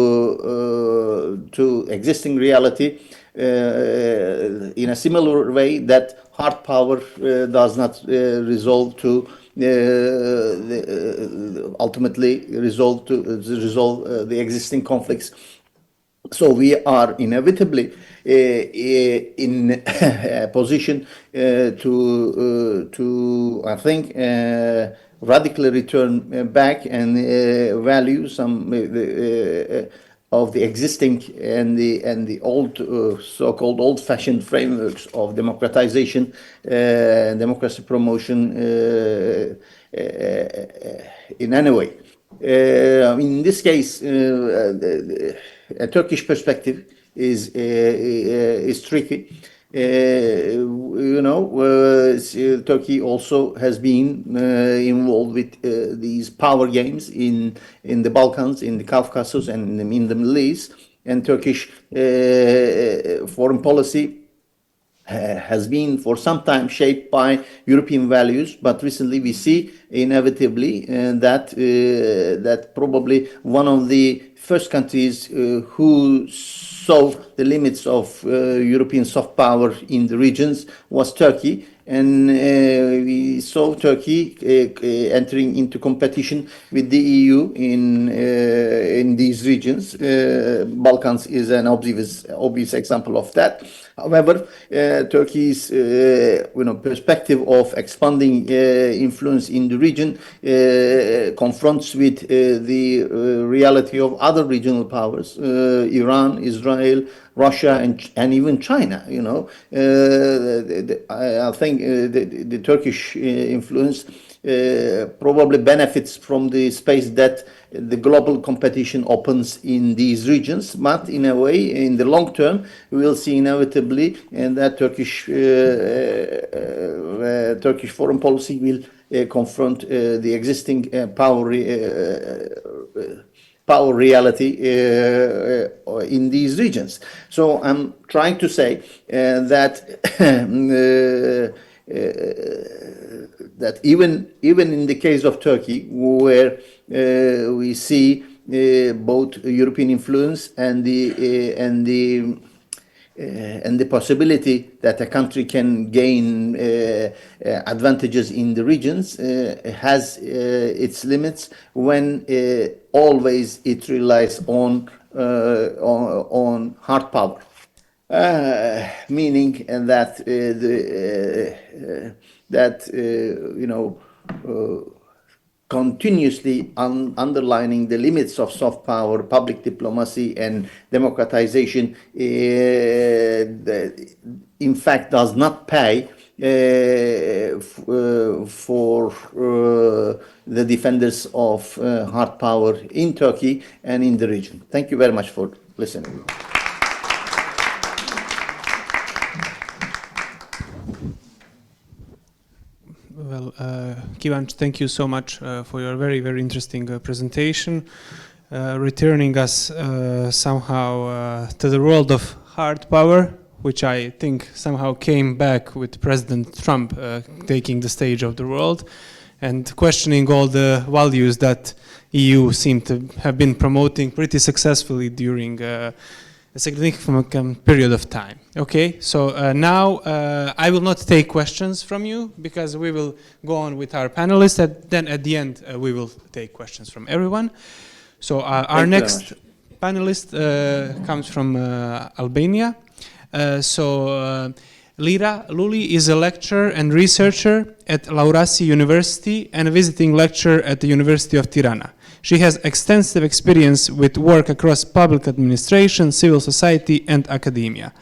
existing reality in a similar way that hard power does not resolve to ultimately resolve the existing conflicts. So we are inevitably in a position to I think radically return back and value some of the existing and the old so-called old-fashioned frameworks of democratization, democracy promotion in any way. In this case, a Turkish perspective is tricky. Turkey also has been involved with these power games in the Balkans, in the Caucasus, and in the Middle East. And Turkish foreign policy has been for some time shaped by European values, but recently we see inevitably that probably one of the first countries who saw the limits of European soft power in the regions was Turkey. And we saw Turkey entering into competition with the EU in these regions. Balkans is an obvious example of that. However, Turkey's perspective of expanding influence in the region confronts with the reality of other regional powers, Iran, Israel, Russia, and even China. I think the Turkish influence probably benefits from the space that the global competition opens in these regions, but in a way, in the long term, we will see inevitably that Turkish foreign policy will confront the existing power reality in these regions. So I'm trying to say that even in the case of Turkey, where we see both European influence and the possibility that a country can gain advantages in the regions, has its limits when always it relies on hard power, meaning that continuously underlining the limits of soft power, public diplomacy, and democratization, in fact, does not pay for the defenders of hard power in Turkey and in the region. Thank you very much for listening. Well, Kıvanç, thank you so much for your very, very interesting presentation, returning us somehow to the world of hard power, which I think somehow came back with President Trump taking the stage of the world and questioning all the values that EU seemed to have been promoting pretty successfully during a significant period of time. Okay, so now I will not take questions from you because we will go on with our panelists, and then at the end we will take questions from everyone. So our next panelist comes from Albania. Luli is a lecturer and researcher at Luarasi University and a visiting lecturer at the University of Tirana. She has extensive experience with work across public administration, civil society, and academia.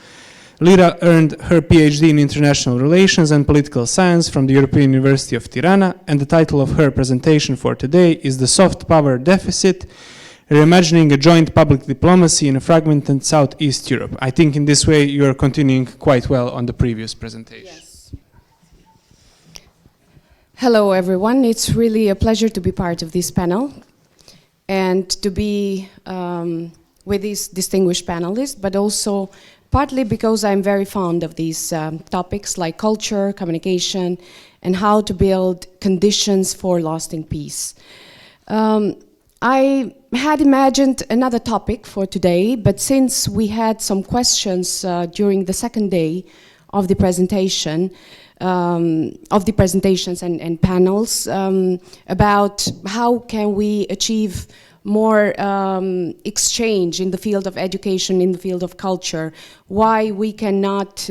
Elira earned her PhD in International Relations and Political Science from the European University of Tirana, and the title of her presentation for today is The Soft Power Deficit, Reimagining a Joint Public Diplomacy in a Fragmented Southeast Europe. I think in this way you are continuing quite well on the previous presentation. Yes. Hello everyone, it's really a pleasure to be part of this panel and to be with these distinguished panelists, but also partly because I'm very fond of these topics like culture, communication, and how to build conditions for lasting peace. I had imagined another topic for today, but since we had some questions during the second day of the presentation, of the presentations and panels about how can we achieve more exchange in the field of education, in the field of culture, why we cannot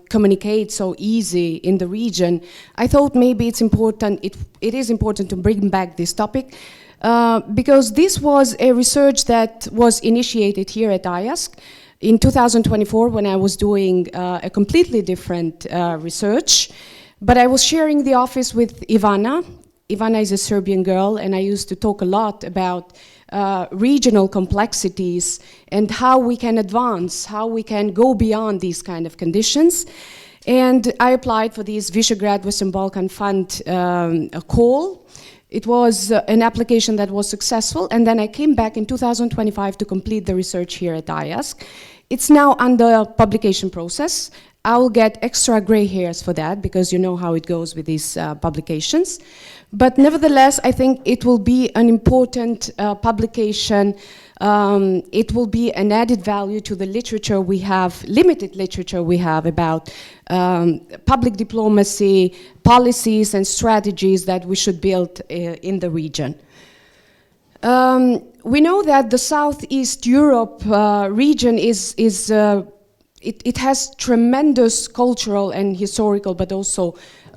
communicate so easy in the region, I thought maybe it's important, it is important to bring back this topic because this was a research that was initiated here at iASK in 2024 when I was doing a completely different research, but I was sharing the office with Ivana. Ivana is a Serbian girl, and I used to talk a lot about regional complexities and how we can advance, how we can go beyond these kind of conditions. And I applied for this Visegrad Western Balkan Fund call. It was an application that was successful, and then I came back in 2025 to complete the research here at iASK. It's now under publication process. I'll get extra gray hairs for that because you know how it goes with these publications. But nevertheless, I think it will be an important publication. It will be an added value to the literature we have, limited literature we have about public diplomacy, policies and strategies that we should build in the region. We know that the Southeast Europe region it has tremendous cultural and historical, but also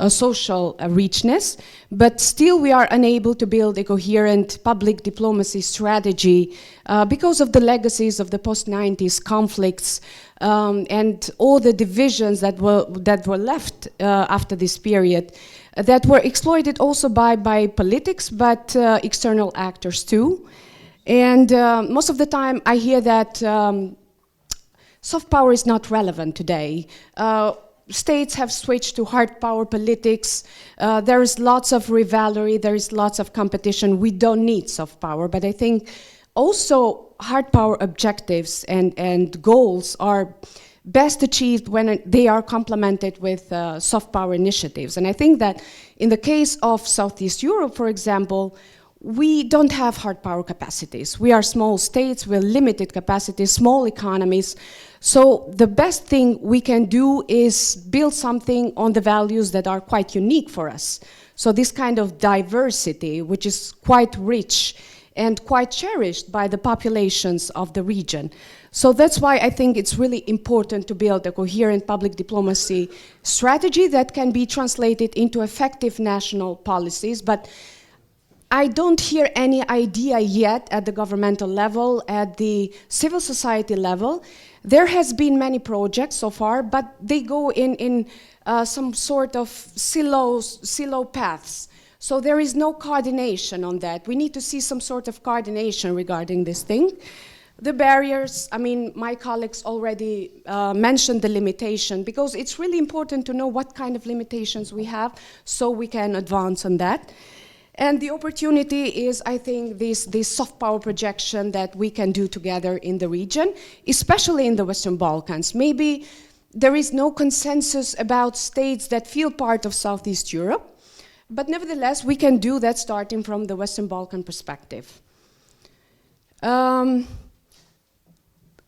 social richness, but still we are unable to build a coherent public diplomacy strategy because of the legacies of the post-90s conflicts and all the divisions that were left after this period that were exploited also by politics, but external actors too. And most of the time I hear that soft power is not relevant today. States have switched to hard power politics. There is lots of rivalry, there is lots of competition. We don't need soft power, but I think also hard power objectives and goals are best achieved when they are complemented with soft power initiatives. And I think that in the case of Southeast Europe, for example, we don't have hard power capacities. We are small states with limited capacities, small economies. So the best thing we can do is build something on the values that are quite unique for us. So this kind of diversity, which is quite rich and quite cherished by the populations of the region. So that's why I think it's really important to build a coherent public diplomacy strategy that can be translated into effective national policies. But I don't hear any idea yet at the governmental level, at the civil society level. There has been many projects so far, but they go in some sort of silo paths. So there is no coordination on that. We need to see some sort of coordination regarding this thing. The barriers, I mean, my colleagues already mentioned the limitation, because it's really important to know what kind of limitations we have so we can advance on that. And the opportunity is, I think, this soft power projection that we can do together in the region, especially in the Western Balkans. Maybe there is no consensus about states that feel part of Southeast Europe, but nevertheless, we can do that starting from the Western Balkan perspective.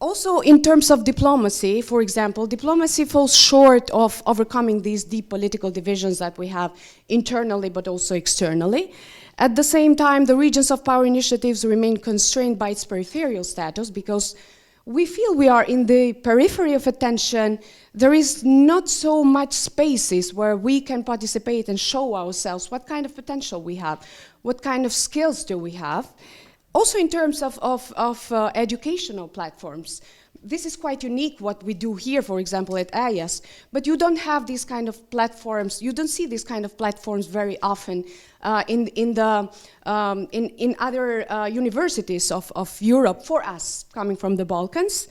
Also, in terms of diplomacy, for example, diplomacy falls short of overcoming these deep political divisions that we have internally, but also externally. At the same time, the regions of power initiatives remain constrained by its peripheral status because we feel we are in the periphery of attention. There is not so much spaces where we can participate and show ourselves what kind of potential we have, what kind of skills do we have. Also in terms of educational platforms, this is quite unique what we do here, for example, at iASK, but you don't have these kind of platforms, you don't see these kind of platforms very often in other universities of Europe for us, coming from the Balkans.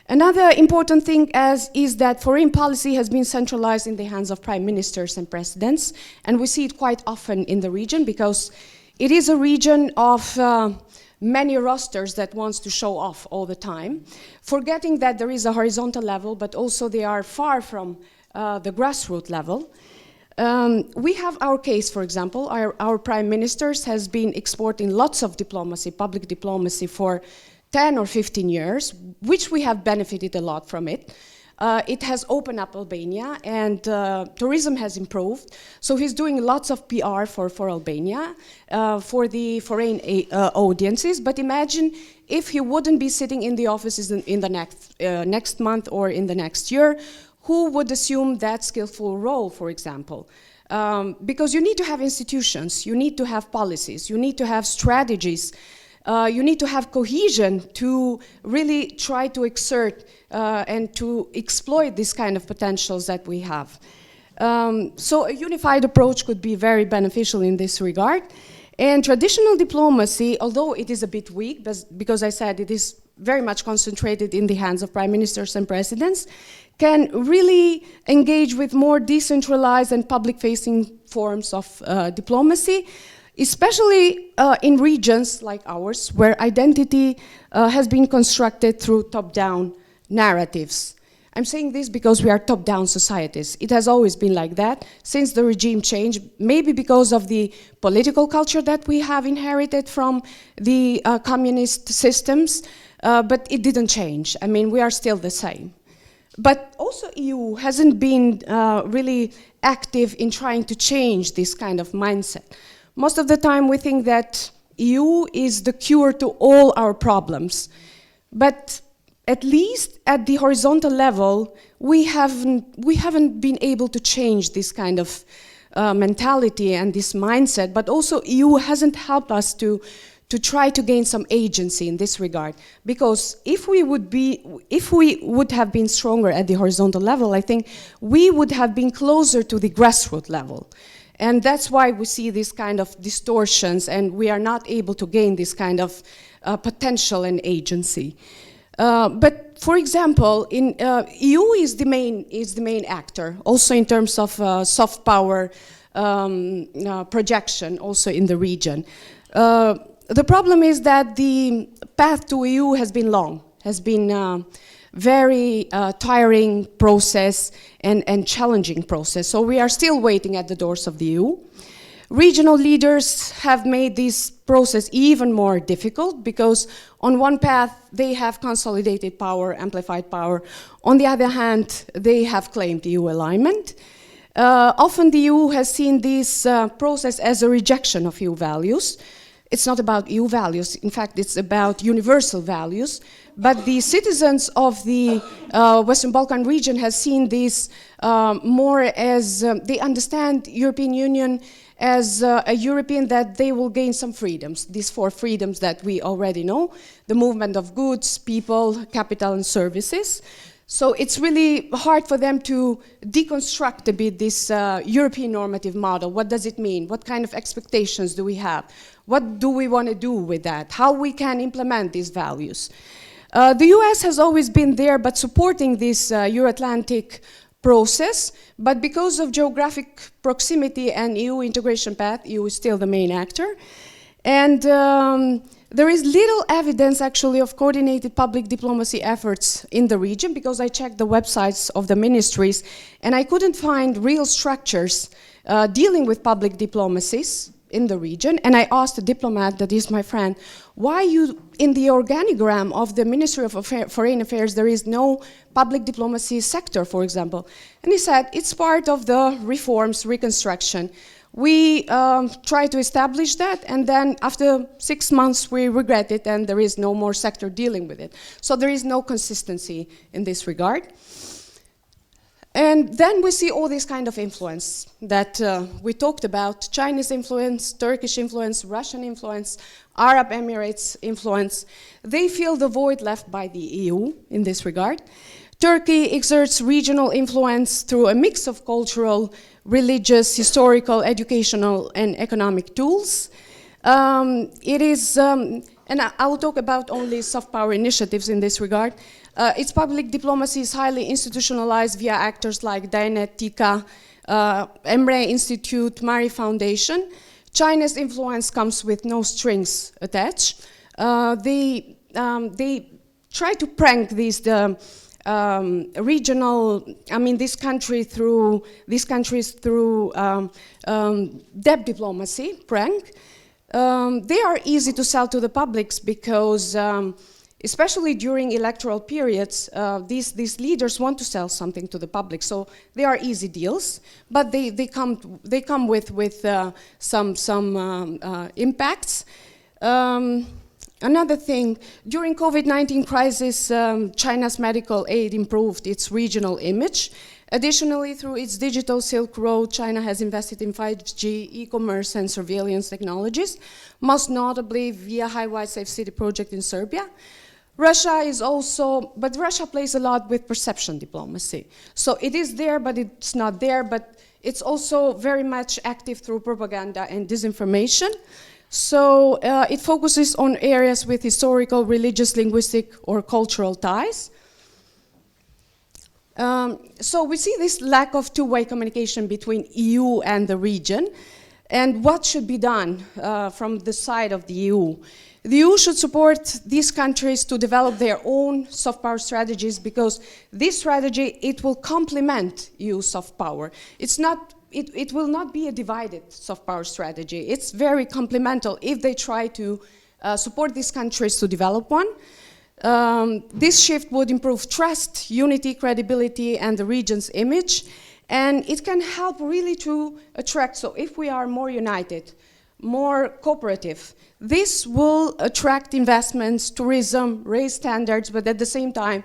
Another important thing is that foreign policy has been centralized in the hands of prime ministers and presidents, and we see it quite often in the region because it is a region of many rosters that wants to show off all the time, forgetting that there is a horizontal level, but also they are far from the grassroots level. We have our case, for example, our prime ministers has been exporting lots of diplomacy, public diplomacy for 10 or 15 years, which we have benefited a lot from it. It has opened up Albania and tourism has improved. So he's doing lots of PR for Albania, for the foreign audiences. But imagine if he wouldn't be sitting in the offices in the next month or in the next year, who would assume that skillful role, for example? Because you need to have institutions, you need to have policies, you need to have strategies, you need to have cohesion to really try to exert and to exploit this kind of potentials that we have. So a unified approach could be very beneficial in this regard. And traditional diplomacy, although it is a bit weak, because I said it is very much concentrated in the hands of prime ministers and presidents, can really engage with more decentralized and public-facing forms of diplomacy, especially in regions like ours, where identity has been constructed through top-down narratives. I'm saying this because we are top-down societies. It has always been like that since the regime change, maybe because of the political culture that we have inherited from the communist systems, but it didn't change. I mean, we are still the same. But also EU hasn't been really active in trying to change this kind of mindset. Most of the time we think that EU is the cure to all our problems. But at least at the horizontal level, we haven't been able to change this kind of mentality and this mindset, but also EU hasn't helped us to try to gain some agency in this regard. Because if we would have been stronger at the horizontal level, I think we would have been closer to the grassroots level. And that's why we see these kind of distortions and we are not able to gain this kind of potential and agency. But for example, EU is the main actor, also in terms of soft power projection, also in the region. The problem is that the path to EU has been long, has been very tiring process and challenging process. So we are still waiting at the doors of the EU. Regional leaders have made this process even more difficult because on one path they have consolidated power, amplified power. On the other hand, they have claimed EU alignment. Often the EU has seen this process as a rejection of EU values. It's not about EU values, in fact it's about universal values, but the citizens of the Western Balkan region have seen this more as, they understand European Union as a European that they will gain some freedoms, these 4 freedoms that we already know, the movement of goods, people, capital and services. So it's really hard for them to deconstruct a bit this European normative model. What does it mean? What kind of expectations do we have? What do we want to do with that? How we can implement these values? The US has always been there, but supporting this Euro-Atlantic process, but because of geographic proximity and EU integration path, EU is still the main actor. And there is little evidence actually of coordinated public diplomacy efforts in the region because I checked the websites of the ministries and I couldn't find real structures dealing with public diplomacies in the region. And I asked a diplomat, that is my friend, why you, in the organigram of the Ministry of Foreign Affairs, there is no public diplomacy sector, for example. And he said, it's part of the reforms, reconstruction. We try to establish that, and then after 6 months we regret it, and there is no more sector dealing with it. So there is no consistency in this regard. And then we see all this kind of influence that we talked about, Chinese influence, Turkish influence, Russian influence, Arab Emirates influence. They fill the void left by the EU in this regard. Turkey exerts regional influence through a mix of cultural, religious, historical, educational, and economic tools. It is, and I will talk about only soft power initiatives in this regard. Its public diplomacy is highly institutionalized via actors like Diyanet, TIKA, Emre Institute, Mari Foundation. China's influence comes with no strings attached. they try to prank these these countries through debt diplomacy, prank. They are easy to sell to the publics because, especially during electoral periods, these leaders want to sell something to the public. So they are easy deals, but they come with some impacts. Another thing, during COVID-19 crisis, China's medical aid improved its regional image. Additionally, through its digital Silk Road, China has invested in 5G, e-commerce, and surveillance technologies, most notably via Highway Safe City project in Serbia. Russia plays a lot with perception diplomacy. So it is there, but it's not there, but it's also very much active through propaganda and disinformation. So it focuses on areas with historical, religious, linguistic, or cultural ties. So we see this lack of two-way communication between EU and the region, and what should be done from the side of the EU. The EU should support these countries to develop their own soft power strategies, because this strategy, it will complement EU soft power. It will not be a divided soft power strategy. It's very complementary if they try to support these countries to develop one. This shift would improve trust, unity, credibility, and the region's image, and it can help really to attract. So if we are more united, more cooperative, this will attract investments, tourism, raise standards, but at the same time,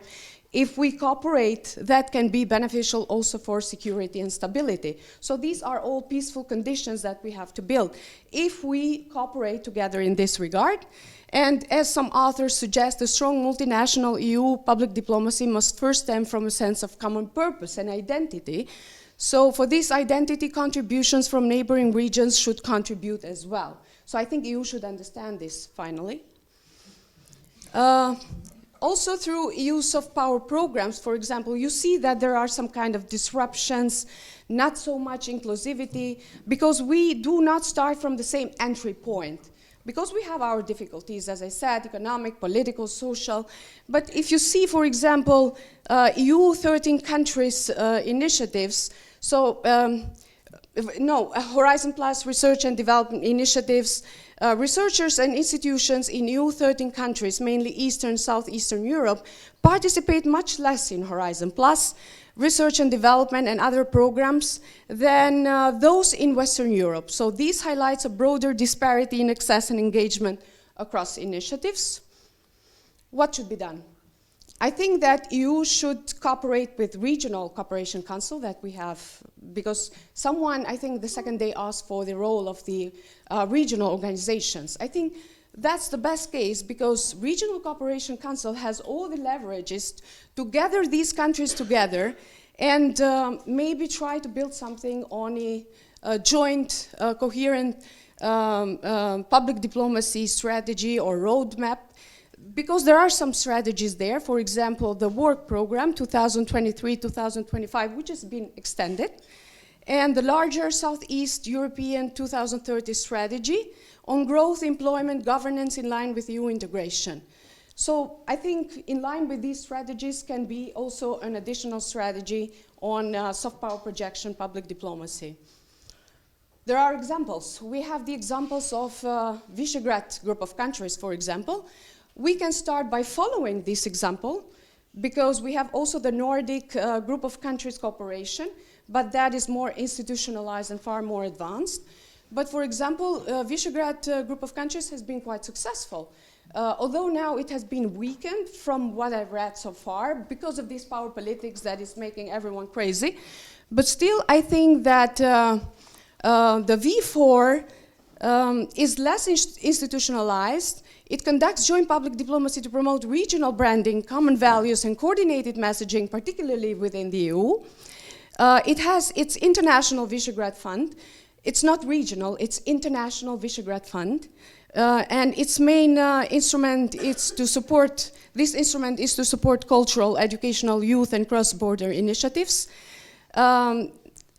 if we cooperate, that can be beneficial also for security and stability. So these are all peaceful conditions that we have to build if we cooperate together in this regard. And as some authors suggest, a strong multinational EU public diplomacy must first stem from a sense of common purpose and identity. So for this identity, contributions from neighboring regions should contribute as well. So I think EU should understand this, finally. Also through EU soft power programs, for example, you see that there are some kind of disruptions, not so much inclusivity, because we do not start from the same entry point. Because we have our difficulties, as I said, economic, political, social. But if you see, for example, EU 13 countries initiatives, so Horizon Plus research and development initiatives, researchers and institutions in EU 13 countries, mainly Eastern, Southeastern Europe, participate much less in Horizon Plus research and development and other programs than those in Western Europe. So this highlights a broader disparity in access and engagement across initiatives. What should be done? I think that EU should cooperate with Regional Cooperation Council that we have, because someone, I think the second day, asked for the role of the regional organizations. I think that's the best case, because Regional Cooperation Council has all the leverages to gather these countries together and maybe try to build something on a joint, coherent public diplomacy strategy or roadmap. Because there are some strategies there, for example, the work program 2023-2025, which has been extended, and the larger Southeast European 2030 strategy on growth, employment, governance in line with EU integration. So I think in line with these strategies can be also an additional strategy on soft power projection, public diplomacy. There are examples. We have the examples of Visegrad group of countries, for example. We can start by following this example, because we have also the Nordic group of countries cooperation, but that is more institutionalized and far more advanced. But for example, Visegrad group of countries has been quite successful. Although now it has been weakened from what I've read so far because of this power politics that is making everyone crazy. But still, I think that the V4 is less institutionalized. It conducts joint public diplomacy to promote regional branding, common values, and coordinated messaging, particularly within the EU. It has its international Visegrad Fund. It's not regional, it's international Visegrad Fund. And its main instrument is to support, this instrument is to support cultural, educational, youth, and cross-border initiatives.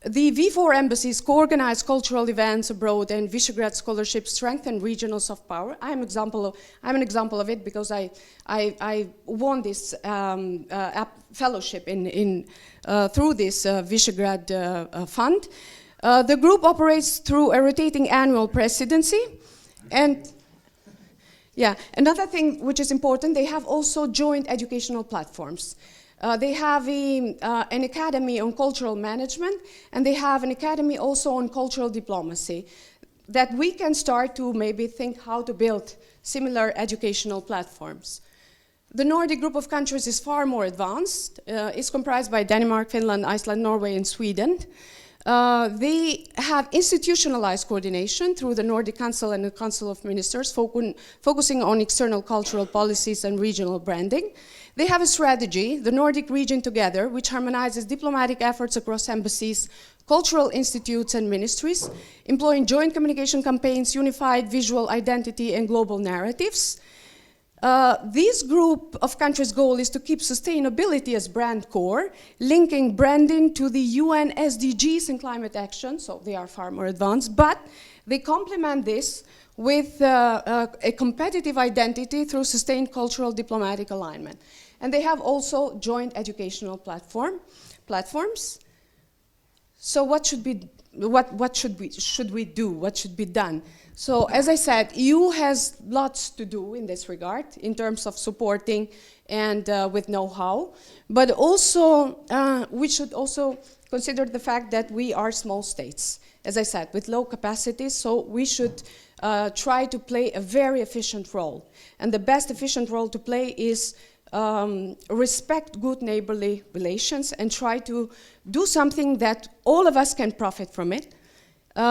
The V4 embassies co-organize cultural events abroad, and Visegrad scholarships strengthen regional soft power. I'm an example of it because I won this fellowship through this Visegrad fund. The group operates through a rotating annual presidency, and yeah, another thing which is important, they have also joint educational platforms. They have an academy on cultural management, and they have an academy also on cultural diplomacy, that we can start to maybe think how to build similar educational platforms. The Nordic group of countries is far more advanced. It's comprised by Denmark, Finland, Iceland, Norway, and Sweden. They have institutionalized coordination through the Nordic Council and the Council of Ministers, focusing on external cultural policies and regional branding. They have a strategy, the Nordic region together, which harmonizes diplomatic efforts across embassies, cultural institutes and ministries, employing joint communication campaigns, unified visual identity and global narratives. This group of countries' goal is to keep sustainability as brand core, linking branding to the UN SDGs and climate action, so they are far more advanced, but they complement this with a competitive identity through sustained cultural diplomatic alignment. And they have also joint educational platforms. So what should we do? What should be done? So as I said, EU has lots to do in this regard in terms of supporting and with know-how, but also we should also consider the fact that we are small states, as I said, with low capacities, so we should try to play a very efficient role. And the best efficient role to play is respect good neighborly relations and try to do something that all of us can profit from it.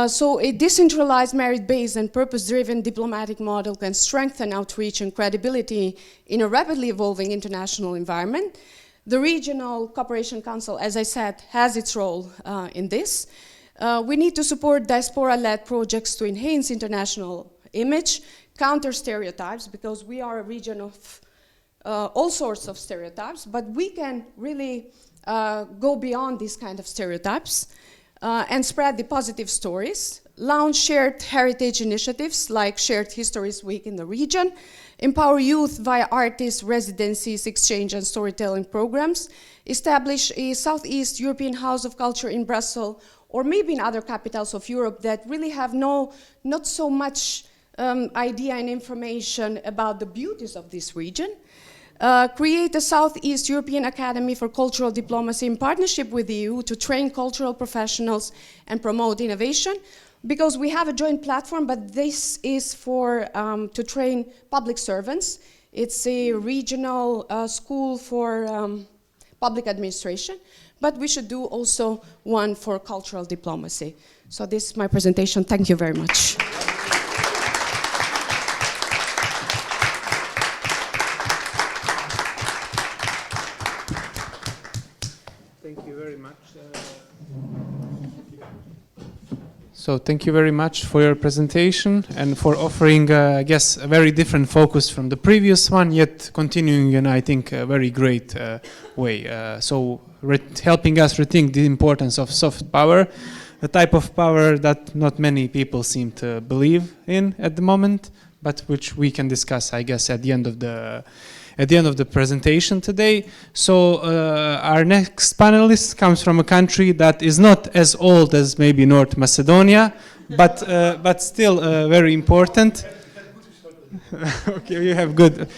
So a decentralized, merit-based and purpose-driven diplomatic model can strengthen outreach and credibility in a rapidly evolving international environment. The Regional Cooperation Council, as I said, has its role in this. We need to support diaspora-led projects to enhance international image, counter stereotypes, because we are a region of all sorts of stereotypes, but we can really go beyond these kind of stereotypes and spread the positive stories, launch shared heritage initiatives like Shared Histories Week in the region, empower youth via artists, residencies, exchange and storytelling programs, establish a Southeast European House of Culture in Brussels, or maybe in other capitals of Europe that really have not so much idea and information about the beauties of this region. Create a Southeast European Academy for Cultural Diplomacy in partnership with the EU to train cultural professionals and promote innovation, because we have a joint platform, but this is for to train public servants. It's a regional school for public administration, but we should do also one for cultural diplomacy. So this is my presentation. Thank you very much. So thank you very much for your presentation and for offering, I guess, a very different focus from the previous one, yet continuing in, I think, a very great way. So helping us rethink the importance of soft power, a type of power that not many people seem to believe in at the moment, but which we can discuss, I guess, at the end of the presentation today. So our next panelist comes from a country that is not as old as maybe North Macedonia, but still very important. Okay, you have good.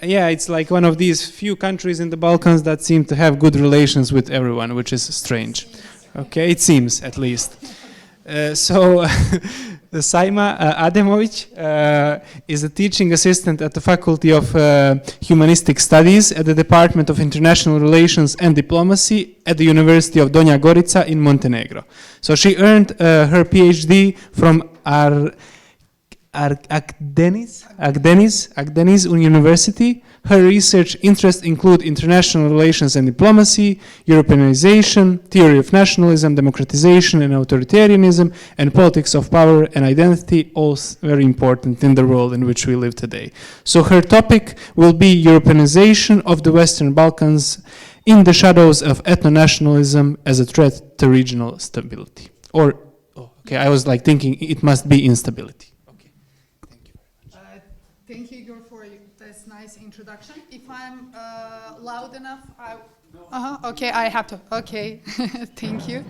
Yeah, it's like one of these few countries in the Balkans that seem to have good relations with everyone, which is strange. Okay, it seems at least. So Sajma Ademović is a teaching assistant at the Faculty of Humanistic Studies at the Department of International Relations and Diplomacy at the University of Donja Gorica in Montenegro. So she earned her PhD from Agdenis University. Her research interests include international relations and diplomacy, Europeanization, theory of nationalism, democratization and authoritarianism, and politics of power and identity, all very important in the world in which we live today. So her topic will be Europeanization of the Western Balkans in the shadows of ethno-nationalism as a threat to regional stability. Or, oh, okay, I was like thinking it must be instability. Okay, thank you very much. Thank you, Igor, for this nice introduction. If I'm loud enough, okay, I have to. Okay, thank you.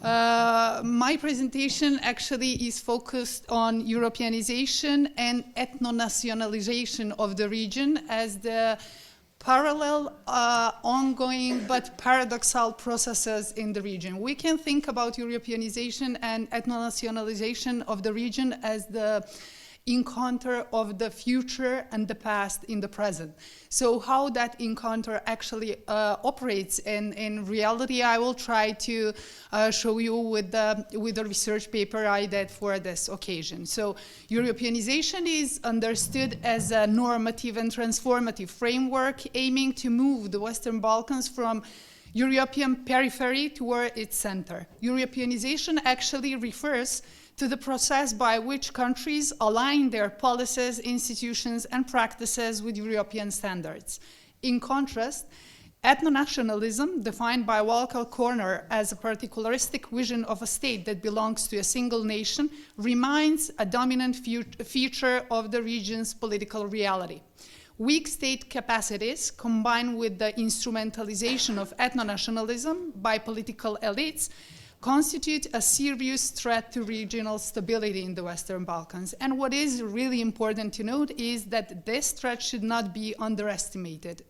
My presentation actually is focused on Europeanization and ethno-nationalization of the region as the parallel, ongoing, but paradoxal processes in the region. We can think about Europeanization and ethno-nationalization of the region as the encounter of the future and the past in the present. So how that encounter actually operates in reality, I will try to show you with the research paper I did for this occasion. So Europeanization is understood as a normative and transformative framework aiming to move the Western Balkans from European periphery toward its center. Europeanization actually refers to the process by which countries align their policies, institutions, and practices with European standards. In contrast, ethno-nationalism, defined by Walker Corner as a particularistic vision of a state that belongs to a single nation, remains a dominant feature of the region's political reality. Weak state capacities, combined with the instrumentalization of ethno-nationalism by political elites, constitute a serious threat to regional stability in the Western Balkans. And what is really important to note is that this threat should not be underestimated.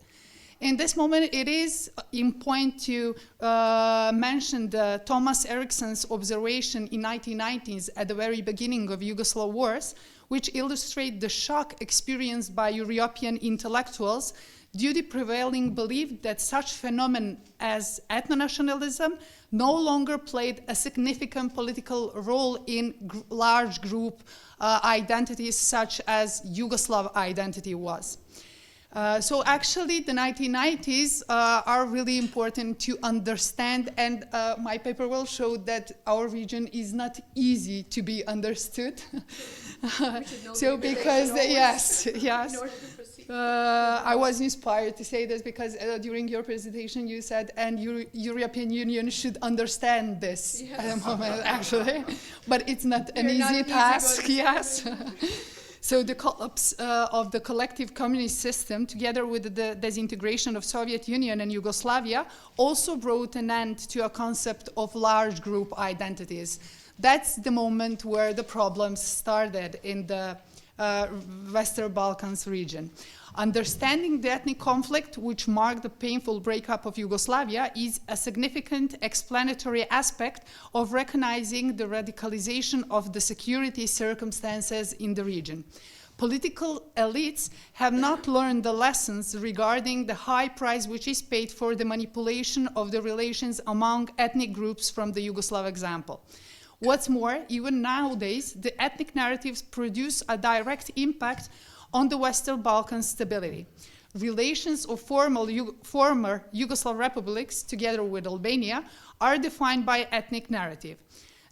In this moment, it is in point to mention the Thomas Eriksson's observation in 1990s at the very beginning of Yugoslav wars, which illustrate the shock experienced by European intellectuals due to prevailing belief that such phenomena as ethno-nationalism no longer played a significant political role in large group identities such as Yugoslav identity was. So actually the 1990s are really important to understand, and my paper will show that our region is not easy to be understood. So because, yes. I was inspired to say this because during your presentation you said, and European Union should understand this at the moment, actually. But it's not an easy task, yes. So the collapse of the collective communist system, together with the disintegration of Soviet Union and Yugoslavia, also brought an end to a concept of large group identities. That's the moment where the problems started in the Western Balkans region. Understanding the ethnic conflict which marked the painful breakup of Yugoslavia is a significant explanatory aspect of recognizing the radicalization of the security circumstances in the region. Political elites have not learned the lessons regarding the high price which is paid for the manipulation of the relations among ethnic groups from the Yugoslav example. What's more, even nowadays, the ethnic narratives produce a direct impact on the Western Balkan stability. Relations of former Yugoslav republics, together with Albania, are defined by ethnic narrative.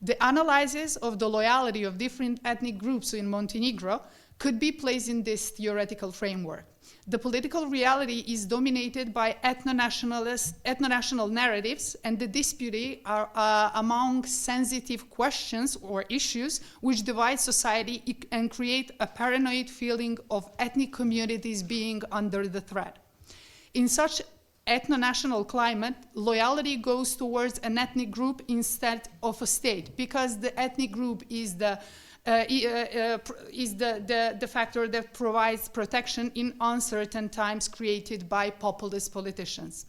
The analysis of the loyalty of different ethnic groups in Montenegro could be placed in this theoretical framework. The political reality is dominated by ethno-national narratives, and the dispute are among sensitive questions or issues which divide society and create a paranoid feeling of ethnic communities being under the threat. In such ethno-national climate, loyalty goes towards an ethnic group instead of a state, because the ethnic group is the factor that provides protection in uncertain times created by populist politicians.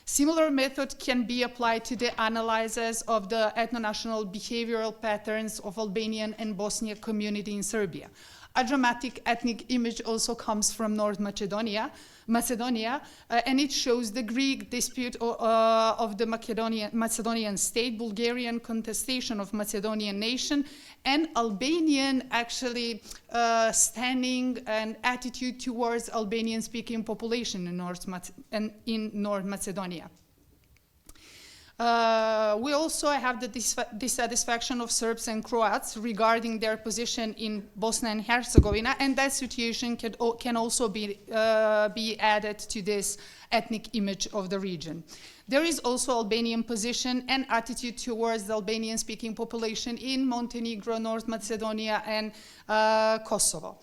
Similar method can be applied to the analysis of the ethno-national behavioral patterns of Albanian and Bosnian community in Serbia. A dramatic ethnic image also comes from North Macedonia, and it shows the Greek dispute of the Macedonian state, Bulgarian contestation of Macedonian nation, and Albanian actually standing and attitude towards Albanian-speaking population in North Macedonia. We also have the dissatisfaction of Serbs and Croats regarding their position in Bosnia and Herzegovina, and that situation can also be added to this ethnic image of the region. There is also Albanian position and attitude towards the Albanian-speaking population in Montenegro, North Macedonia, and Kosovo.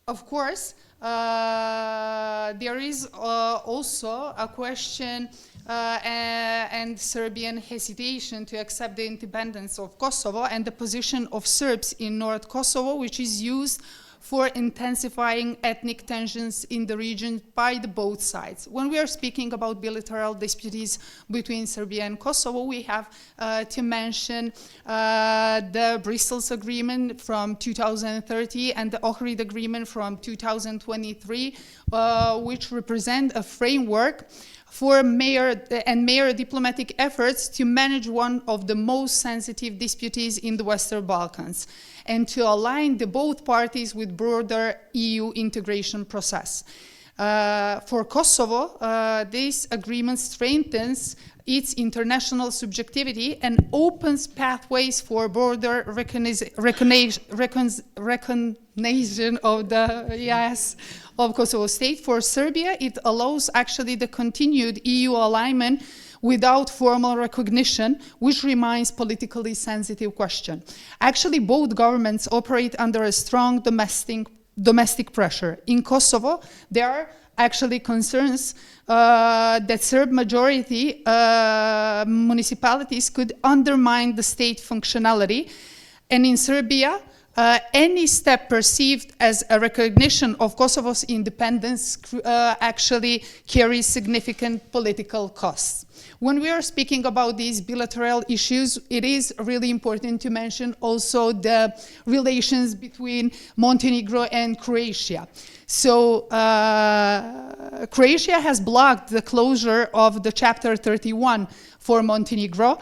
Of course, there is also a question and Serbian hesitation to accept the independence of Kosovo and the position of Serbs in North Kosovo, which is used for intensifying ethnic tensions in the region by the both sides. When we are speaking about bilateral disputes between Serbia and Kosovo, we have to mention the Brussels Agreement from 2030 and the Ohrid Agreement from 2023, which represent a framework for mayor diplomatic efforts to manage one of the most sensitive disputes in the Western Balkans and to align the both parties with broader EU integration process. For Kosovo, this agreement strengthens its international subjectivity and opens pathways for broader recognition of the EIS of Kosovo state. For Serbia, it allows actually the continued EU alignment without formal recognition, which remains politically sensitive question. Actually, both governments operate under a strong domestic pressure. In Kosovo, there are actually concerns that Serb majority municipalities could undermine the state functionality. And in Serbia, any step perceived as a recognition of Kosovo's independence actually carries significant political costs. When we are speaking about these bilateral issues, it is really important to mention also the relations between Montenegro and Croatia. So Croatia has blocked the closure of the Chapter 31 for Montenegro.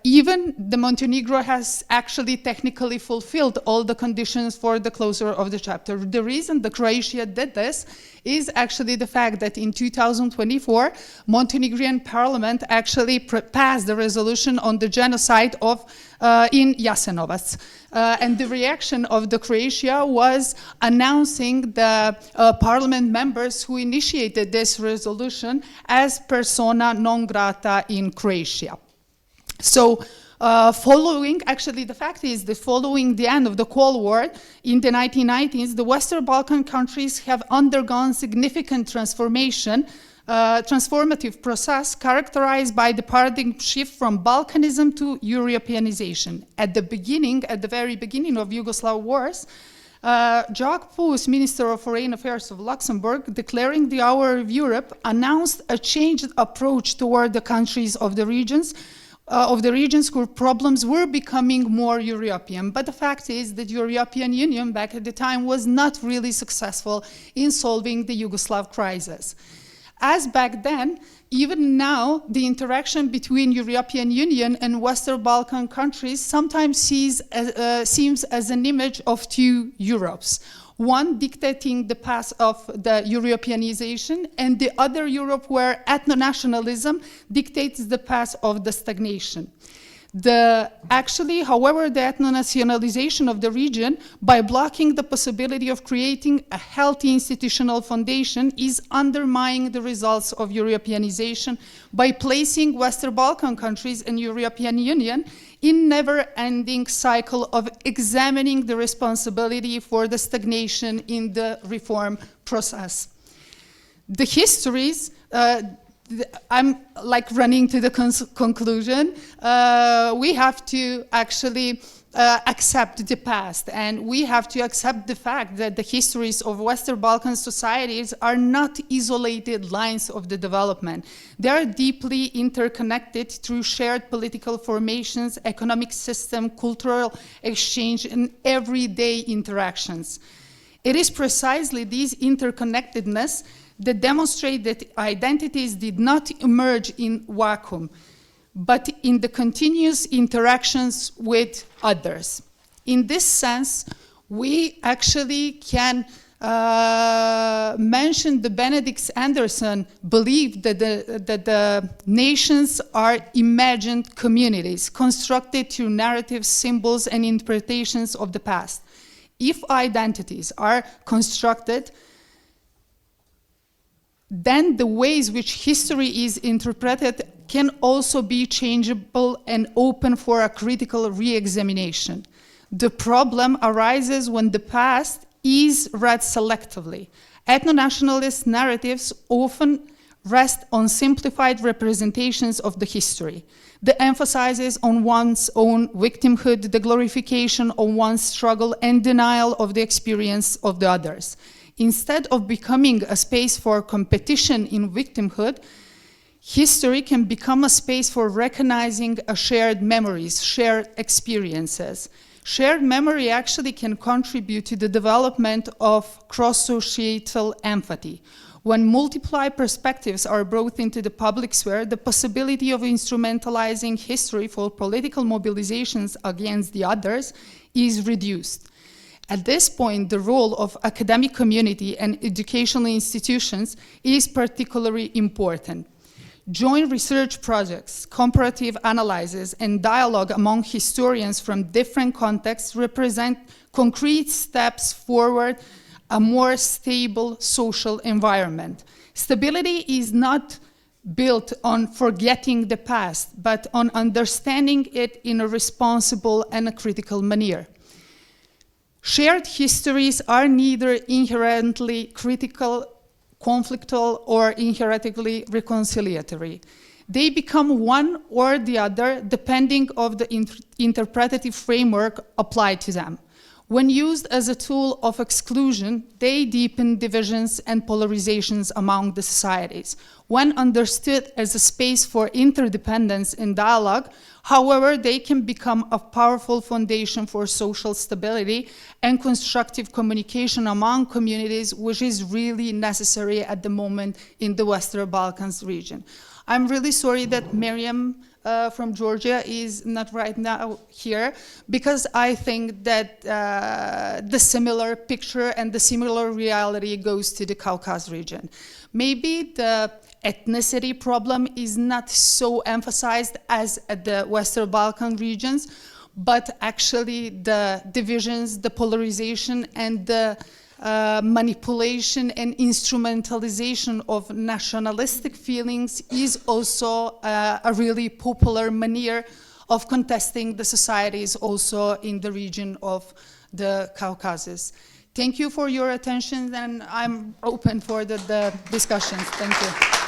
Even the Montenegro has actually technically fulfilled all the conditions for the closure of the chapter. The reason the Croatia did this is actually the fact that in 2024, Montenegrin parliament actually passed the resolution on the genocide of in Jasenovac. And the reaction of the Croatia was announcing the parliament members who initiated this resolution as persona non grata in Croatia. So actually the fact is that following the end of the Cold War in the 1990s, the Western Balkan countries have undergone significant transformative process characterized by the paradigm shift from Balkanism to Europeanization. At the very beginning of Yugoslav wars, Jacques Pus, Minister of Foreign Affairs of Luxembourg, declaring the Hour of Europe, announced a changed approach toward the countries of the regions whose problems were becoming more European. But the fact is that the European Union back at the time was not really successful in solving the Yugoslav crisis. As back then, even now, the interaction between European Union and Western Balkan countries sometimes seems as an image of two Europes. One dictating the path of the Europeanization, and the other Europe where ethno-nationalism dictates the path of the stagnation. However, the ethno-nationalization of the region, by blocking the possibility of creating a healthy institutional foundation, is undermining the results of Europeanization by placing Western Balkan countries and European Union in never-ending cycle of examining the responsibility for the stagnation in the reform process. The histories, I'm like running to the conclusion. We have to actually accept the past, and we have to accept the fact that the histories of Western Balkan societies are not isolated lines of the development. They are deeply interconnected through shared political formations, economic system, cultural exchange, and everyday interactions. It is precisely these interconnectedness that demonstrate that identities did not emerge in vacuum, but in the continuous interactions with others. In this sense, we actually can mention the Benedict Anderson belief that the nations are imagined communities constructed through narratives, symbols, and interpretations of the past. If identities are constructed then the ways which history is interpreted can also be changeable and open for a critical re-examination. The problem arises when the past is read selectively. Ethno-nationalist narratives often rest on simplified representations of the history. The emphasis on one's own victimhood, the glorification of one's struggle, and denial of the experience of the others. Instead of becoming a space for competition in victimhood, history can become a space for recognizing shared memories, shared experiences. Shared memory actually can contribute to the development of cross-societal empathy. When multiple perspectives are brought into the public sphere, the possibility of instrumentalizing history for political mobilizations against the others is reduced. At this point, the role of academic community and educational institutions is particularly important. Joint research projects, comparative analysis, and dialogue among historians from different contexts represent concrete steps forward a more stable social environment. Stability is not built on forgetting the past, but on understanding it in a responsible and a critical manner. Shared histories are neither inherently critical, conflictual, or inherently reconciliatory. They become one or the other depending on the interpretative framework applied to them. When used as a tool of exclusion, they deepen divisions and polarizations among the societies. When understood as a space for interdependence and dialogue, however, they can become a powerful foundation for social stability and constructive communication among communities, which is really necessary at the moment in the Western Balkans region. I'm really sorry that Mariam from Georgia is not right now here, because I think that the similar picture and the similar reality goes to the Caucasus region. Maybe the ethnicity problem is not so emphasized as at the Western Balkan regions, but actually the divisions, the polarization, and the manipulation and instrumentalization of nationalistic feelings is also a really popular manner of contesting the societies also in the region of the Caucasus. Thank you for your attention, and I'm open for the discussions. Thank you.